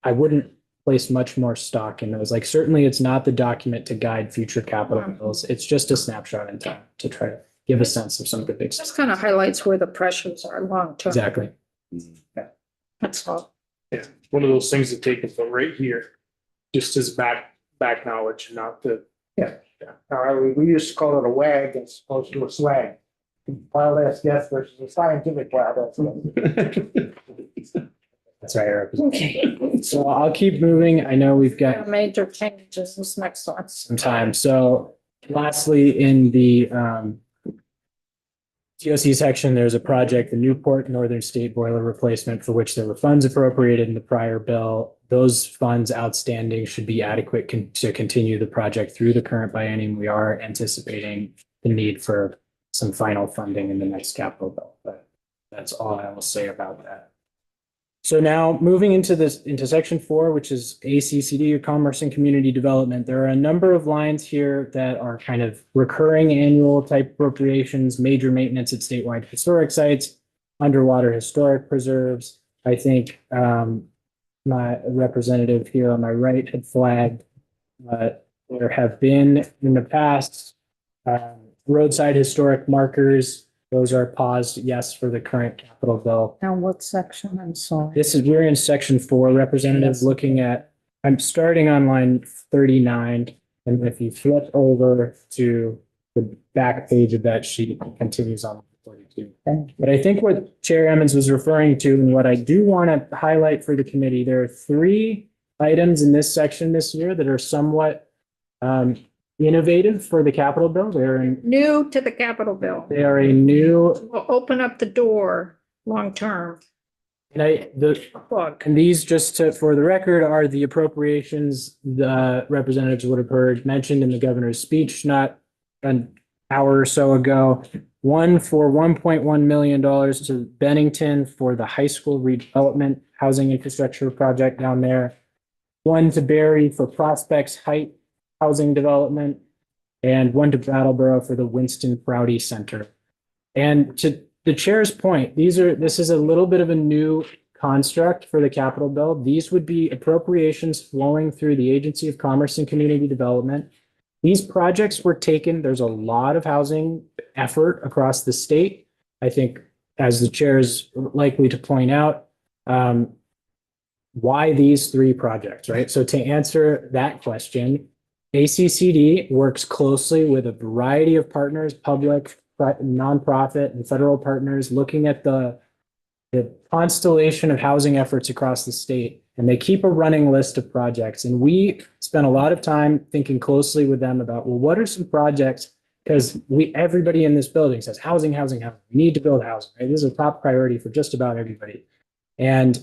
I wouldn't place much more stock in those. Like, certainly it's not the document to guide future capital bills. It's just a snapshot in time to try to give a sense of some of the big stuff. Just kind of highlights where the pressures are long term. Exactly. That's all. Yeah, one of those things to take it from right here, just as back knowledge, not the. We used to call it a WAG as opposed to a SWAG. Wild ass guess versus a scientific wild ass guess. That's right, Representative. Okay. So I'll keep moving. I know we've got Major changes this next one. some time. So lastly, in the TOC section, there's a project, the Newport Northern State Boiler Replacement, for which there were funds appropriated in the prior bill. Those funds outstanding should be adequate to continue the project through the current biennium. We are anticipating the need for some final funding in the next capital bill, but that's all I will say about that. So now moving into section 4, which is ACCD, or Commerce and Community Development, there are a number of lines here that are kind of recurring annual type appropriations, major maintenance at statewide historic sites, underwater historic preserves. I think my representative here on my right had flagged there have been in the past roadside historic markers. Those are paused, yes, for the current capital bill. Now what section? I'm sorry. We're in section 4, Representative, looking at, I'm starting on line 39. And if you flip over to the back page of that sheet, it continues on 42. But I think what Chair Emmons was referring to, and what I do want to highlight for the committee, there are 3 items in this section this year that are somewhat innovative for the capital bill. New to the capital bill. They are a new, Will open up the door long-term. and these, just for the record, are the appropriations the representatives would have heard mentioned in the governor's speech not an hour or so ago. One for $1.1 million to Bennington for the high school redevelopment housing infrastructure project down there. One to Barry for Prospects Height housing development, and one to Brattleboro for the Winston Prouty Center. And to the chair's point, this is a little bit of a new construct for the capital bill. These would be appropriations flowing through the Agency of Commerce and Community Development. These projects were taken, there's a lot of housing effort across the state. I think, as the chair is likely to point out, why these 3 projects, right? So to answer that question, ACCD works closely with a variety of partners, public, nonprofit, and federal partners, looking at the constellation of housing efforts across the state. And they keep a running list of projects. And we spent a lot of time thinking closely with them about, well, what are some projects? Because everybody in this building says housing, housing, housing. We need to build housing. Right? This is a top priority for just about everybody. And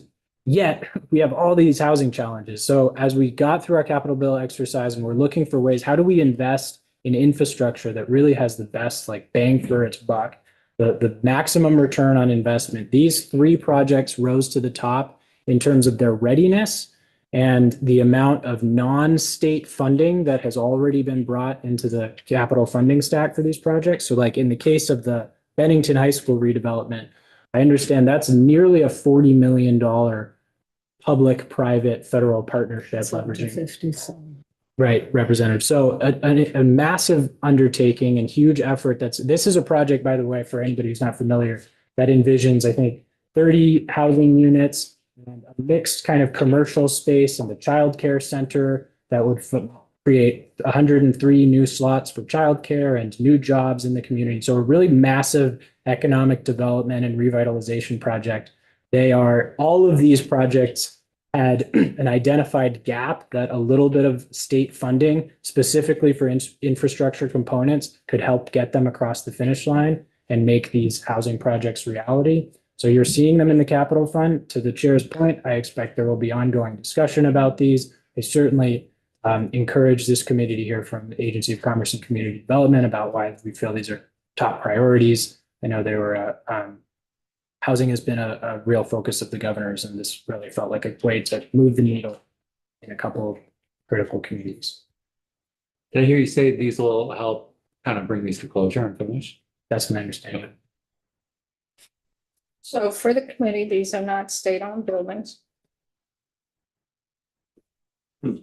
yet we have all these housing challenges. So as we got through our capital bill exercise and we're looking for ways, how do we invest in infrastructure that really has the best bang for its buck, the maximum return on investment? These 3 projects rose to the top in terms of their readiness and the amount of non-state funding that has already been brought into the capital funding stack for these projects. So in the case of the Bennington High School redevelopment, I understand that's nearly a $40 million public-private federal partnership leveraging. Right, Representative. So a massive undertaking and huge effort. This is a project, by the way, for anybody who's not familiar, that envisions, I think, 30 housing units and a mixed kind of commercial space and the childcare center that would create 103 new slots for childcare and new jobs in the community. So a really massive economic development and revitalization project. All of these projects had an identified gap that a little bit of state funding, specifically for infrastructure components, could help get them across the finish line and make these housing projects reality. So you're seeing them in the capital fund. To the chair's point, I expect there will be ongoing discussion about these. I certainly encourage this committee to hear from the Agency of Commerce and Community Development about why we feel these are top priorities. I know they were housing has been a real focus of the governor's, and this really felt like a way to move the needle in a couple of critical communities. Did I hear you say these will help kind of bring these to closure and finish? That's my understanding. So for the committee, these are not state-owned buildings.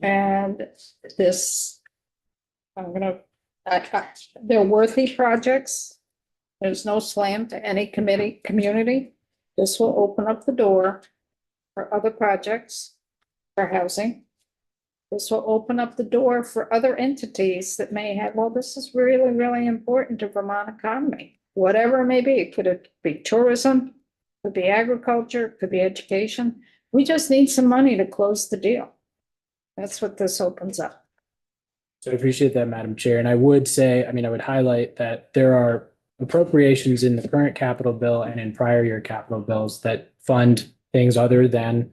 And this, they're worthy projects. There's no slam to any community. This will open up the door for other projects, for housing. This will open up the door for other entities that may have, well, this is really, really important to Vermont economy, whatever it may be. Could it be tourism? Could be agriculture, could be education. We just need some money to close the deal. That's what this opens up. So I appreciate that, Madam Chair. And I would say, I mean, I would highlight that there are appropriations in the current capital bill and in prior year capital bills that fund things other than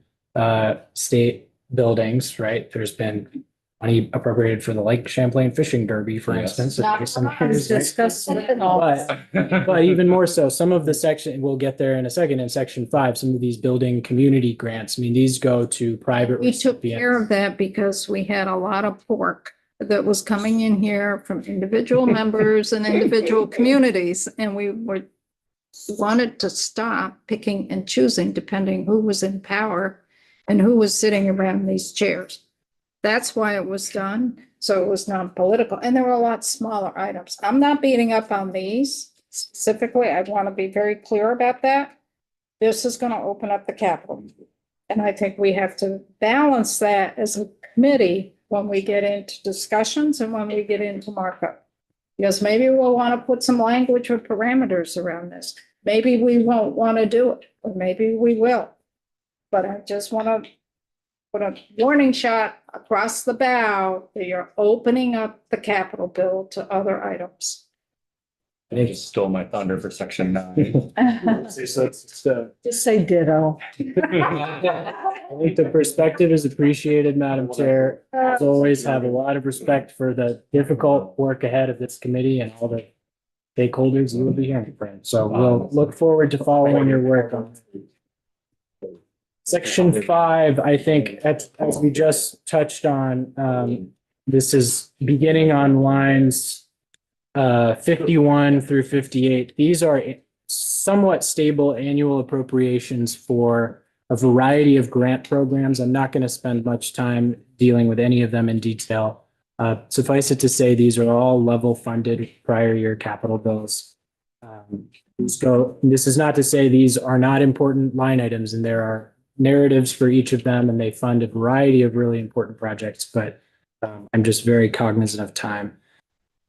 state buildings, right? There's been money appropriated for the Lake Champlain Fishing Derby, for Yes. instance. Not Some for us, years, right? discuss it all. But even more so, some of the section, we'll get there in a second, in section 5, some of these building community grants, I mean, these go to private. We took care recipients. of that because we had a lot of pork that was coming in here from individual members and individual communities. And we wanted to stop picking and choosing depending who was in power and who was sitting around these chairs. That's why it was done. So it was non-political, and there were a lot smaller items. I'm not beating up on these specifically. I want to be very clear about that. This is going to open up the capital. And I think we have to balance that as a committee when we get into discussions and when we get into markup. Because maybe we'll want to put some language or parameters around this. Maybe we won't want to do it, or maybe we will. But I just want to put a warning shot across the bow that you're opening up the capital bill to other items. I think you stole my thunder for section 9. So it's, Just say ditto. I think the perspective is appreciated, Madam Chair. As always, have a lot of respect for the difficult work ahead of this committee and all the stakeholders you will be hearing from. So we'll look forward to following your work on Section 5, I think, as we just touched on, this is beginning on lines 51 through 58. These are somewhat stable annual appropriations for a variety of grant programs. I'm not going to spend much time dealing with any of them in detail. Suffice it to say, these are all level funded prior year capital bills. So this is not to say these are not important line items, and there are narratives for each of them, and they fund a variety of really important projects, but I'm just very cognizant of time.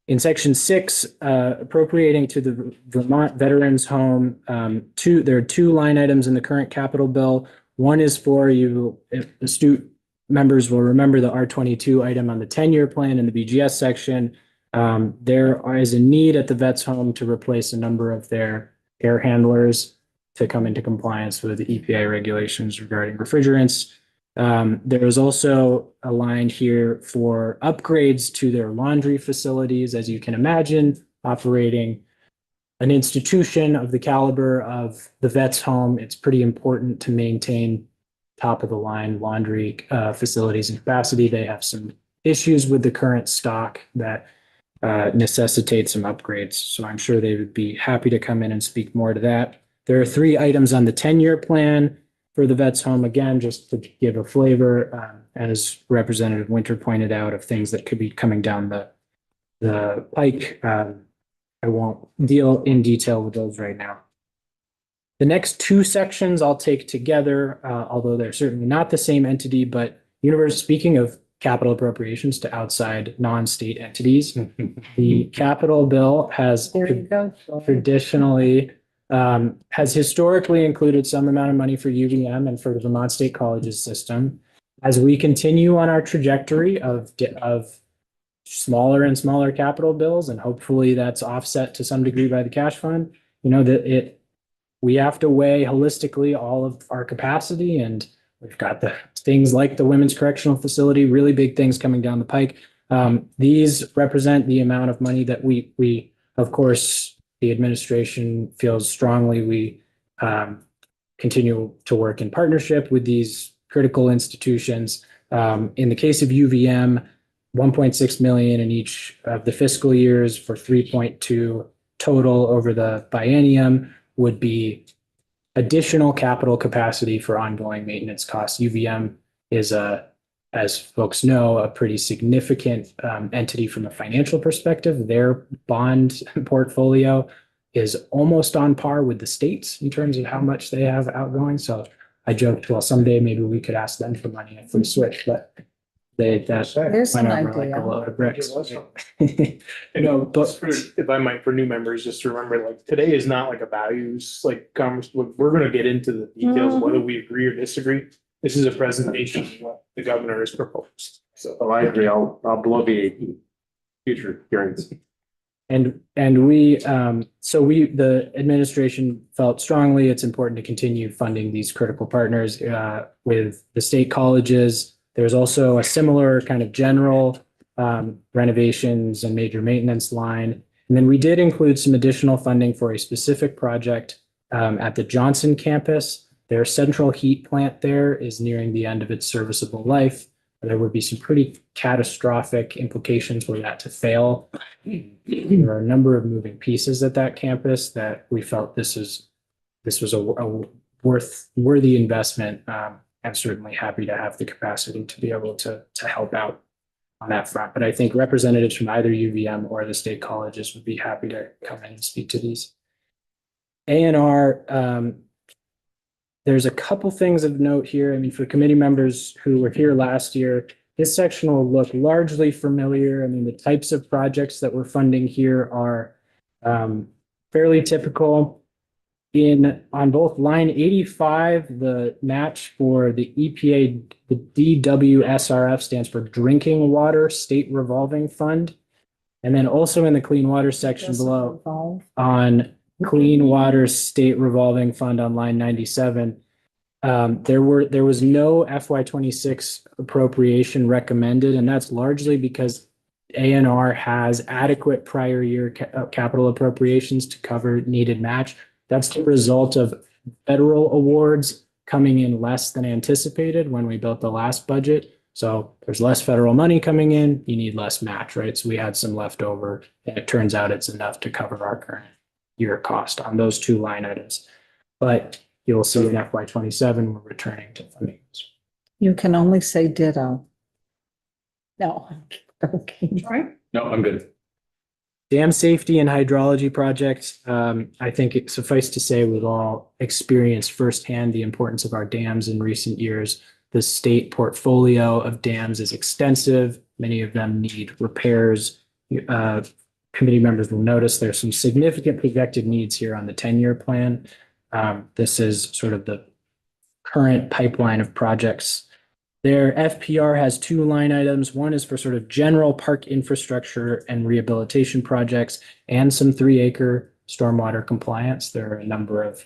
In section 6, appropriating to the Vermont Veterans Home, there are 2 line items in the current capital bill. One is for you, if astute members will remember the R22 item on the 10-year plan in the BGS section. There is a need at the Vets Home to replace a number of their air handlers to come into compliance with the EPA regulations regarding refrigerants. There is also a line here for upgrades to their laundry facilities. As you can imagine, operating an institution of the caliber of the Vets Home, it's pretty important to maintain top of the line laundry facilities and capacity. They have some issues with the current stock that necessitate some upgrades. So I'm sure they would be happy to come in and speak more to that. There are 3 items on the 10-year plan for the Vets Home, again, just to give a flavor, as Representative Winter pointed out, of things that could be coming down the pike. I won't deal in detail with those right now. The next 2 sections I'll take together, although they're certainly not the same entity, but speaking of capital appropriations to outside non-state entities, the capital bill has traditionally has historically included some amount of money for UVM and for the Vermont State Colleges system. As we continue on our trajectory of smaller and smaller capital bills, and hopefully that's offset to some degree by the cash fund, we have to weigh holistically all of our capacity, and we've got the things like the Women's Correctional Facility, really big things coming down the pike. These represent the amount of money that we of course, the administration feels strongly we continue to work in partnership with these critical institutions. In the case of UVM, 1.6 million in each of the fiscal years for 3.2 total over the biennium would be additional capital capacity for ongoing maintenance costs. UVM is as folks know, a pretty significant entity from a financial perspective. Their bond portfolio is almost on par with the states in terms of how much they have outgoing. So I joked, well, someday maybe we could ask them for money if we switch, but There's went an over like a idea. load of bricks. And just if I might, for new members, just to remember, like, today is not like a values, like, conversation. We're gonna get into the details, whether we agree or disagree. This is a presentation of what the governor has proposed. So Oh, I agree. I'll bloviate. future hearings. And we, the administration felt strongly it's important to continue funding these critical partners with the state colleges. There's also a similar kind of general renovations and major maintenance line. And then we did include some additional funding for a specific project at the Johnson campus. Their central heat plant there is nearing the end of its serviceable life. There would be some pretty catastrophic implications were that to fail. There are a number of moving pieces at that campus that we felt this was a worthy investment. I'm certainly happy to have the capacity to be able to help out on that front. But I think representatives from either UVM or the state colleges would be happy to come in and speak to these. A&R, there's a couple things of note here. I mean, for committee members who were here last year, this section will look largely familiar. I mean, the types of projects that we're funding here are fairly typical. On both line 85, the match for the EPA, the DWSRF stands for Drinking Water State Revolving Fund. And then also in the Clean Water section below on Clean Water State Revolving Fund on line 97. There was no FY26 appropriation recommended, and that's largely because A&R has adequate prior year capital appropriations to cover needed match. That's the result of federal awards coming in less than anticipated when we built the last budget. So there's less federal money coming in, you need less match, right? So we had some left over, and it turns out it's enough to cover our current year cost on those two line items. But you'll see in FY27, we're returning to funding. You can only say ditto. No. Okay. Right? No, I'm good. Dam safety and hydrology projects. I think it suffice to say we've all experienced firsthand the importance of our dams in recent years. The state portfolio of dams is extensive. Many of them need repairs. Committee members will notice there's some significant projected needs here on the 10-year plan. This is sort of the current pipeline of projects. Their FPR has two line items. One is for sort of general park infrastructure and rehabilitation projects and some 3-acre stormwater compliance. There are a number of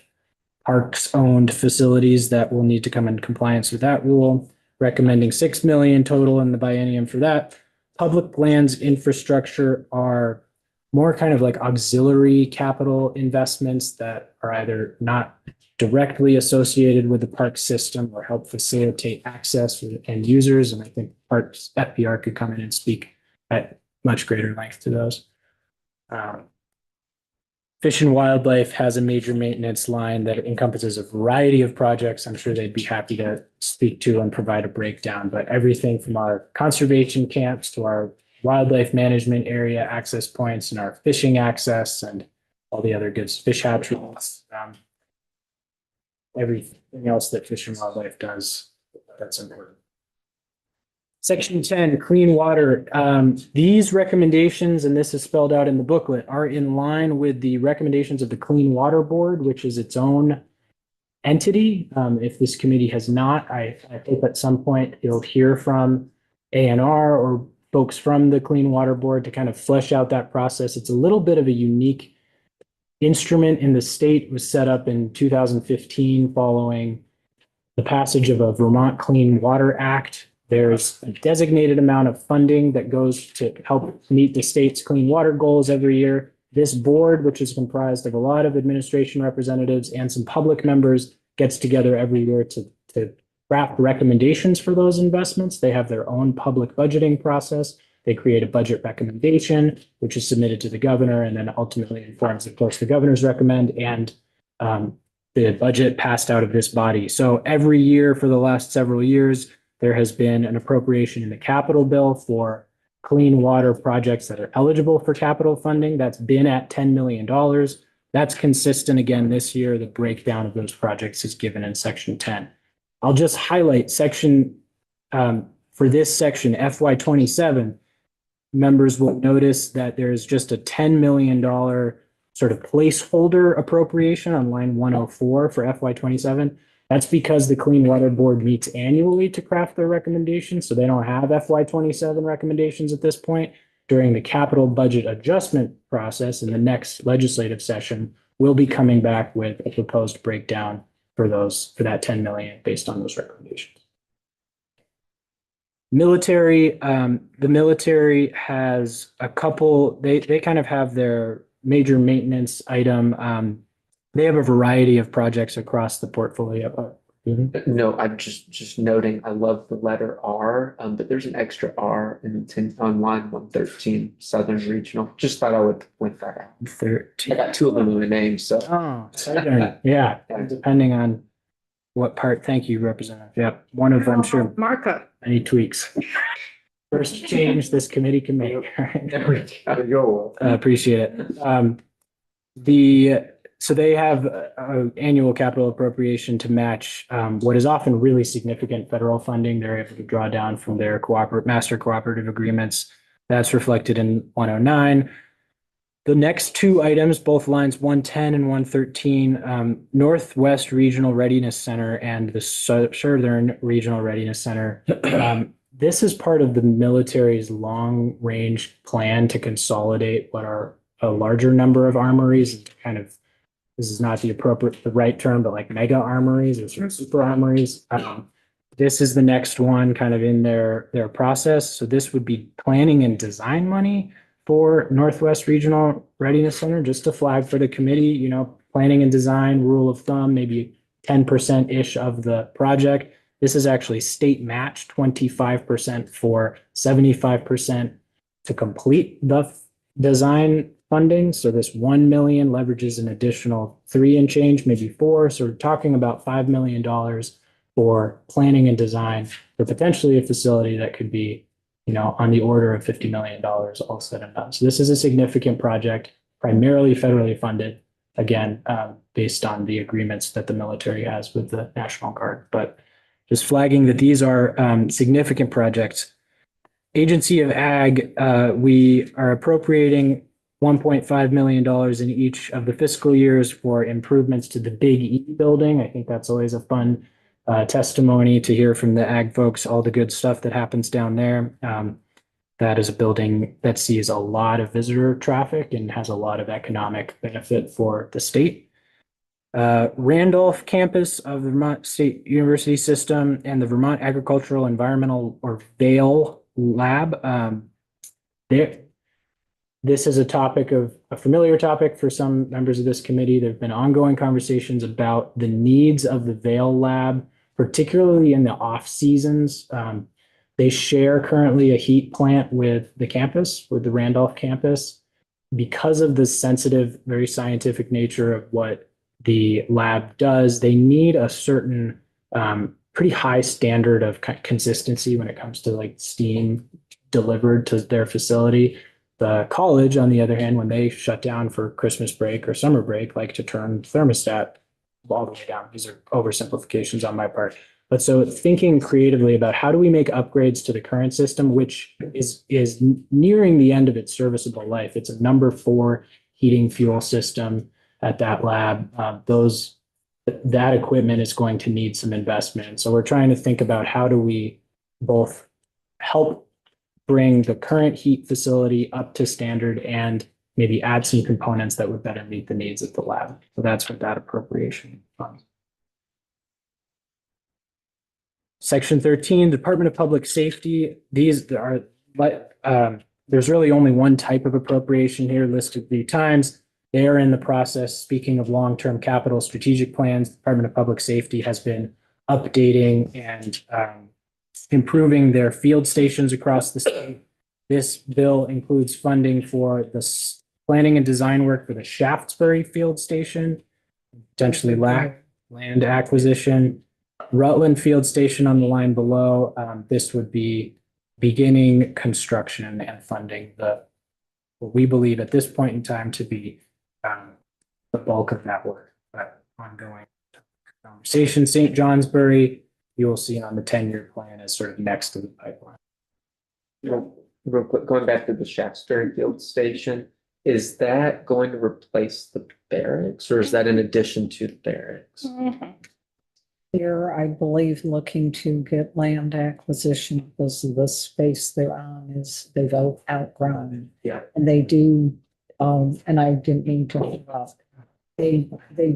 parks owned facilities that will need to come in compliance with that rule, recommending 6 million total in the biennium for that. Public lands infrastructure are more kind of like auxiliary capital investments that are either not directly associated with the park system or help facilitate access for end users. And I think Parks FPR could come in and speak at much greater length to those. Fish and Wildlife has a major maintenance line that encompasses a variety of projects. I'm sure they'd be happy to speak to and provide a breakdown, but everything from our conservation camps to our wildlife management area access points and our fishing access and all the other goods, fish hatcheries, everything else that Fish and Wildlife does, that's important. Section 10, clean water. These recommendations, and this is spelled out in the booklet, are in line with the recommendations of the Clean Water Board, which is its own entity. If this committee has not, I hope at some point you'll hear from A&R or folks from the Clean Water Board to kind of flesh out that process. It's a little bit of a unique instrument in the state. It was set up in 2015 following the passage of a Vermont Clean Water Act. There's a designated amount of funding that goes to help meet the state's clean water goals every year. This board, which is comprised of a lot of administration representatives and some public members, gets together every year to draft recommendations for those investments. They have their own public budgeting process. They create a budget recommendation, which is submitted to the governor and then ultimately informs, of course, the governor's recommend and the budget passed out of this body. So every year for the last several years, there has been an appropriation in the capital bill for clean water projects that are eligible for capital funding. That's been at $10 million. That's consistent again this year. The breakdown of those projects is given in section 10. I'll just highlight section for this section, FY27. Members will notice that there's just a $10 million sort of placeholder appropriation on line 104 for FY27. That's because the Clean Water Board meets annually to craft their recommendations, so they don't have FY27 recommendations at this point. during the capital budget adjustment process in the next legislative session, we'll be coming back with a proposed breakdown for that 10 million based on those recommendations. Military, the military has a couple, they kind of have their major maintenance item. They have a variety of projects across the portfolio. No, I'm just noting, I love the letter R, but there's an extra R on line 113, Southern Regional. Just thought I would point that out. I 13. got two of them in my name, so. Oh, Southern, yeah, depending on what part. Thank you, Representative. Yep, one of them, sure, Markup. any tweaks. First change this committee can make. There we go. There you go. Appreciate it. So they have an annual capital appropriation to match what is often really significant federal funding. They're able to draw down from their master cooperative agreements. That's reflected in 109. The next two items, both lines 110 and 113, Northwest Regional Readiness Center and the Southern Regional Readiness Center. This is part of the military's long-range plan to consolidate what are a larger number of armories, kind of. This is not the right term, but like mega armories or sort of super armories. This is the next one kind of in their process. So this would be planning and design money for Northwest Regional Readiness Center, just to flag for the committee, planning and design, rule of thumb, maybe 10%-ish of the project. This is actually state match, 25% for 75% to complete the design funding. So this 1 million leverages an additional 3 and change, maybe 4. So we're talking about $5 million for planning and design for potentially a facility that could be, on the order of $50 million all said and done. So this is a significant project, primarily federally funded, again, based on the agreements that the military has with the National Guard. But just flagging that these are significant projects. Agency of Ag, we are appropriating $1.5 million in each of the fiscal years for improvements to the Big E building. I think that's always a fun testimony to hear from the ag folks, all the good stuff that happens down there. That is a building that sees a lot of visitor traffic and has a lot of economic benefit for the state. Randolph campus of the Vermont State University System and the Vermont Agricultural Environmental, or VALE lab. This is a familiar topic for some members of this committee. There have been ongoing conversations about the needs of the VALE lab, particularly in the off seasons. They share currently a heat plant with the campus, with the Randolph campus. Because of the sensitive, very scientific nature of what the lab does, they need a certain pretty high standard of consistency when it comes to like steam delivered to their facility. The college, on the other hand, when they shut down for Christmas break or summer break, like to turn thermostat all the way down. These are oversimplifications on my part. But so thinking creatively about how do we make upgrades to the current system, which is nearing the end of its serviceable life. It's a number 4 heating fuel system at that lab. That equipment is going to need some investment. So we're trying to think about how do we both help bring the current heat facility up to standard and maybe add some components that would better meet the needs of the lab. So that's what that appropriation funds. Section 13, Department of Public Safety. These are, there's really only one type of appropriation here listed 3 times. They are in the process, speaking of long-term capital strategic plans, the Department of Public Safety has been updating and improving their field stations across the state. This bill includes funding for the planning and design work for the Shaftesbury Field Station, potentially land acquisition. Rutland Field Station on the line below, this would be beginning construction and funding what we believe at this point in time to be the bulk of that work, but ongoing conversation. St. Johnsbury, you will see on the 10-year plan is sort of next to the pipeline. Real quick, going back to the Shaftesbury Field Station, is that going to replace the barracks or is that in addition to the barracks? They're, I believe, looking to get land acquisition because of the space they're on is they've outgrown. Yeah. And they do, and I didn't mean to interrupt. They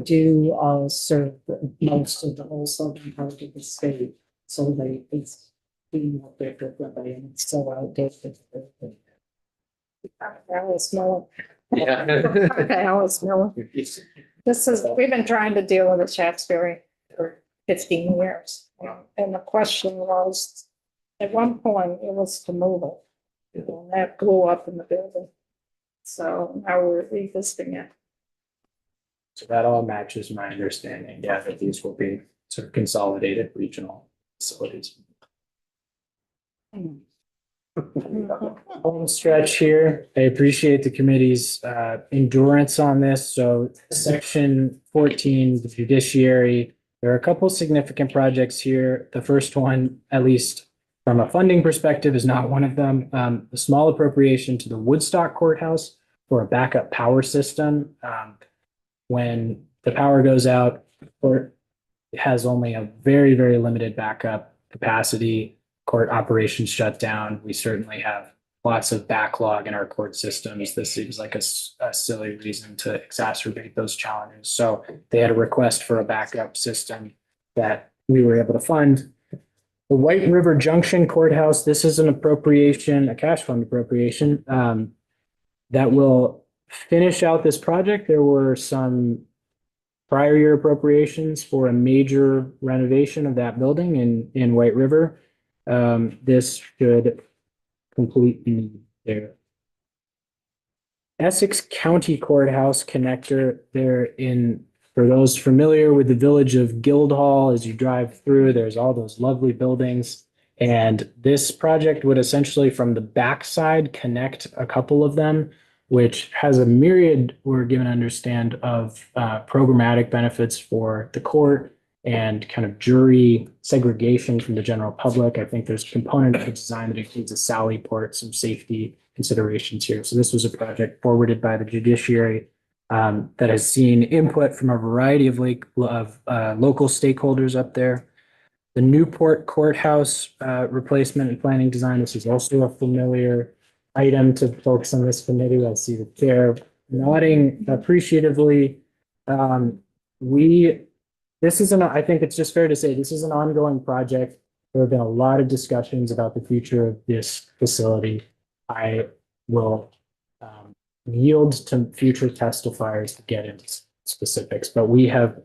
do, serve most of the whole southern part of the state. So it's being more bigger than they, and it's so outdated. Alice Miller. Yeah. Alice Miller. We've been trying to deal with the Shaftesbury for 15 years. And the question was, at one point, it was to move it. And that blew up in the building. So now we're revisiting it. So that all matches my understanding, yeah, that these will be sort of consolidated regional facilities. Home stretch here. I appreciate the committee's endurance on this. So section 14, the judiciary, there are a couple significant projects here. The first one, at least from a funding perspective, is not one of them. A small appropriation to the Woodstock Courthouse for a backup power system. When the power goes out, court has only a very, very limited backup capacity. Court operations shut down. We certainly have lots of backlog in our court systems. This seems like a silly reason to exacerbate those challenges. So they had a request for a backup system that we were able to fund. The White River Junction Courthouse, this is an appropriation, a cash fund appropriation that will finish out this project. There were some prior year appropriations for a major renovation of that building in White River. This should complete the need there. Essex County Courthouse connector there in, for those familiar with the village of Guildhall, as you drive through, there's all those lovely buildings. And this project would essentially from the backside connect a couple of them, which has a myriad, we're given to understand, of programmatic benefits for the court and kind of jury segregation from the general public. I think there's a component of the design that includes a sally port, some safety considerations here. So this was a project forwarded by the judiciary that has seen input from a variety of local stakeholders up there. The Newport Courthouse replacement and planning design. This is also a familiar item to folks on this committee. I see the chair nodding appreciatively. I think it's just fair to say this is an ongoing project. There have been a lot of discussions about the future of this facility. I will yield to future testifiers to get into specifics, but we have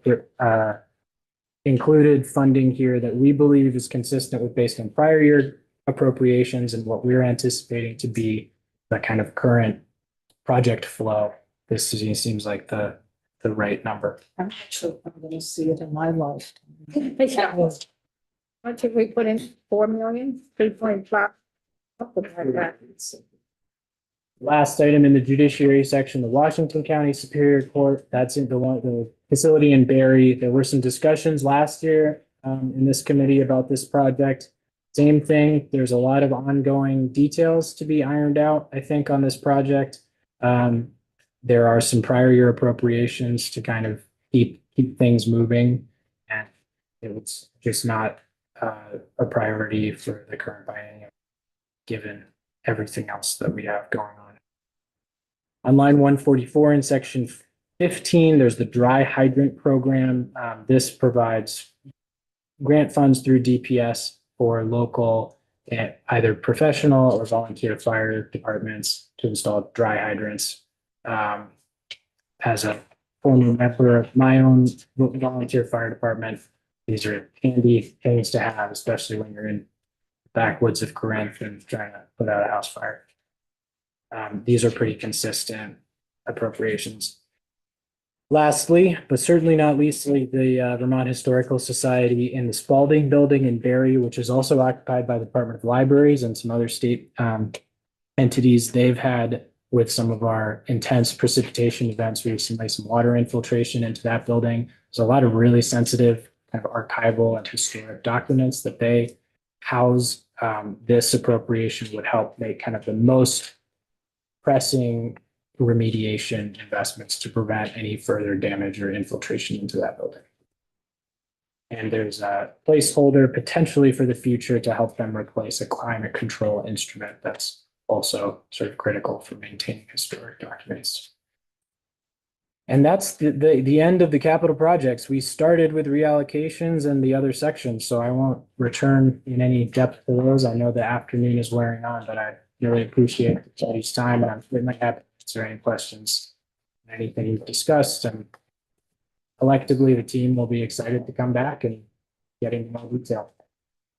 included funding here that we believe is consistent with based on prior year appropriations and what we're anticipating to be the kind of current project flow. This seems like the right number. I'm going to see it in my life. What did we put in? 4 million, 3.5? Something like that. Last item in the judiciary section, the Washington County Superior Court, that's in the facility in Barry. There were some discussions last year in this committee about this project. Same thing, there's a lot of ongoing details to be ironed out, I think, on this project. There are some prior year appropriations to kind of keep things moving, and it was just not a priority for the current biennium, given everything else that we have going on. On line 144 in section 15, there's the dry hydrant program. This provides grant funds through DPS for local either professional or volunteer fire departments to install dry hydrants. As a former member of my own volunteer fire department, these are handy things to have, especially when you're in the backwoods of Corinth and trying to put out a house fire. These are pretty consistent appropriations. Lastly, but certainly not leastly, the Vermont Historical Society in the Spalding Building in Barry, which is also occupied by the Department of Libraries and some other state entities. They've had, with some of our intense precipitation events recently, some water infiltration into that building. There's a lot of really sensitive kind of archival and historic documents that they house. This appropriation would help make kind of the most pressing remediation investments to prevent any further damage or infiltration into that building. And there's a placeholder potentially for the future to help them replace a climate control instrument that's also sort of critical for maintaining historic documents. And that's the end of the capital projects. We started with reallocations and the other sections, so I won't return in any depth to those. I know the afternoon is wearing on, but I really appreciate everybody's time, and I'm certainly happy to answer any questions, anything you've discussed, and collectively, the team will be excited to come back and get into more detail.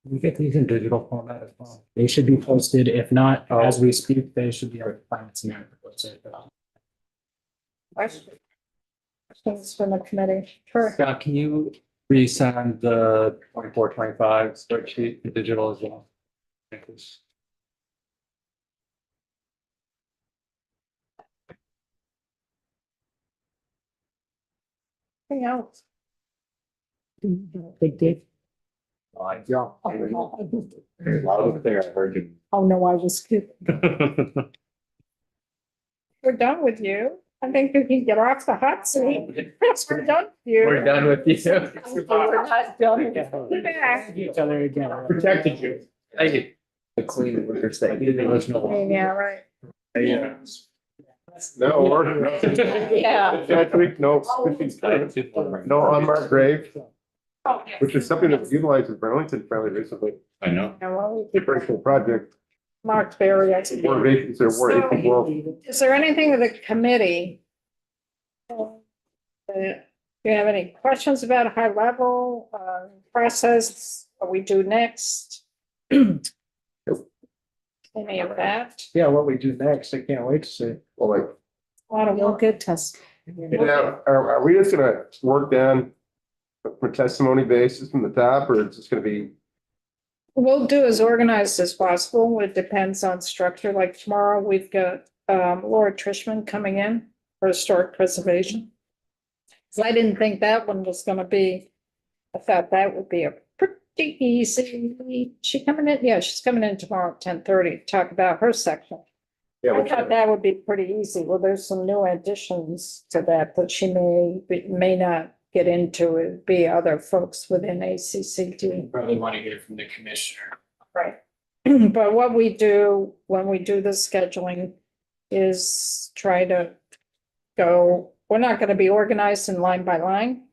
We get these in digital format as well. They should be posted. If not, as we speak, they should be on the finance and website. Questions from the committee? Sure. Scott, can you resend the 24-25 spreadsheet to digital as well? Thanks. Anything else? They did. Yeah. Loud and clear, I heard you. Oh, no, I was kidding. We're done with you. I think you can get off the hot seat. We're done with you. We're done with you. We're not done. Yeah. Each other again. Protected you. Thank you. The clean workers that you Yeah, right. Yeah. No, or. Yeah. Actually, no, no unmarked grave, which is something that was utilized in Burlington fairly recently. I know. Yeah, well, Very cool project. Mark Berry, I see. More vacancies, there were eight people. Is there anything of the committee? Do you have any questions about a high level, process, what we do next? Any of that? Yeah, what we do next, I can't wait to see. Well, like, A lot of You'll work. get tested. yeah, are we just gonna work down for testimony basis from the top, or is this gonna be? We'll do as organized as possible. It depends on structure. Like tomorrow, we've got Laura Trishman coming in for historic preservation. So I didn't think that one was gonna be, I thought that would be a pretty easy. She coming in? Yeah, she's coming in tomorrow at 10:30 to talk about her section. Yeah, I thought that would be pretty easy. Well, there's some new additions to that she may not get into. It'd be other folks within ACCD. Probably want to hear from the commissioner. Right. But what we do when we do the scheduling is try to go, we're not gonna be organized in line by line,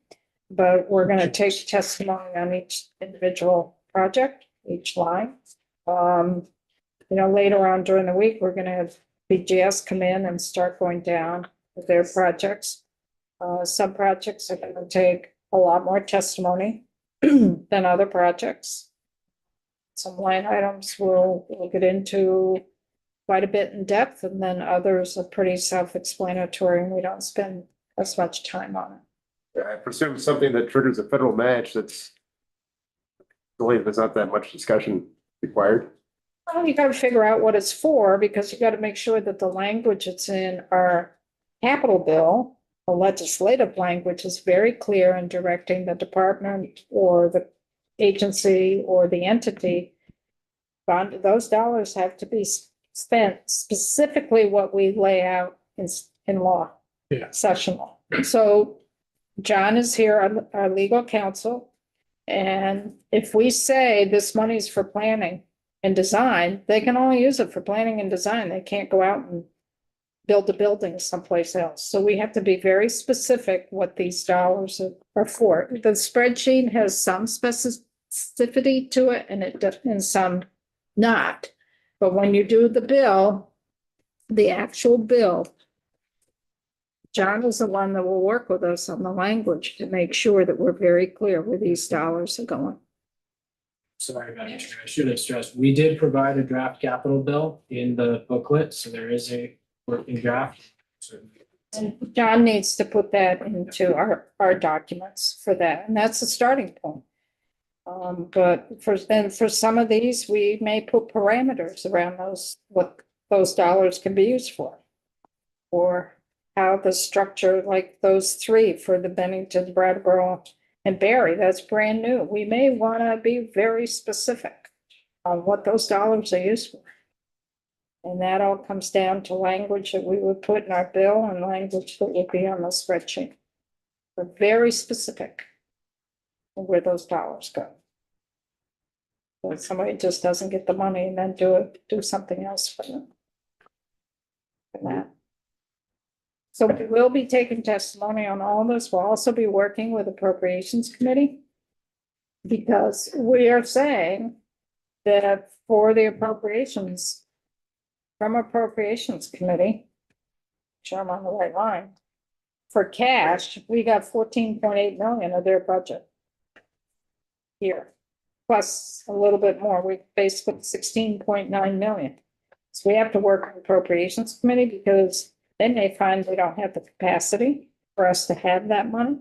but we're gonna take testimony on each individual project, each line. Later on during the week, we're gonna have BGS come in and start going down with their projects. Some projects are gonna take a lot more testimony than other projects. Some line items we'll get into quite a bit in depth, and then others are pretty self-explanatory, and we don't spend as much time on it. I presume something that triggers a federal match that's. I believe there's not that much discussion required. Well, you gotta figure out what it's for, because you gotta make sure that the language that's in our capital bill, the legislative language, is very clear in directing the department or the agency or the entity. Those dollars have to be spent specifically what we lay out in law. Yeah. Session law. So John is here, our legal counsel. And if we say this money's for planning and design, they can only use it for planning and design. They can't go out and build a building someplace else. So we have to be very specific what these dollars are for. The spreadsheet has some specificity to it and some not. But when you do the bill, the actual bill, John is the one that will work with us on the language to make sure that we're very clear where these dollars are going. Sorry about it. I should have stressed, we did provide a draft capital bill in the booklet, so there is a working draft. And John needs to put that into our documents for that, and that's a starting point. But for some of these, we may put parameters around what those dollars can be used for. Or how the structure, like those three for the Bennington, Brattleboro, and Barry, that's brand new. We may want to be very specific on what those dollars are used for. And that all comes down to language that we would put in our bill and language that would be on the spreadsheet. We're very specific. where those dollars go. So somebody just doesn't get the money and then do something else for them. For that. So we will be taking testimony on all of this. We'll also be working with Appropriations Committee. Because we are saying that for the appropriations, from Appropriations Committee, sure I'm on the right line, for cash, we got 14.8 million of their budget here, plus a little bit more. We basically 16.9 million. So we have to work with Appropriations Committee because they may find they don't have the capacity for us to have that money.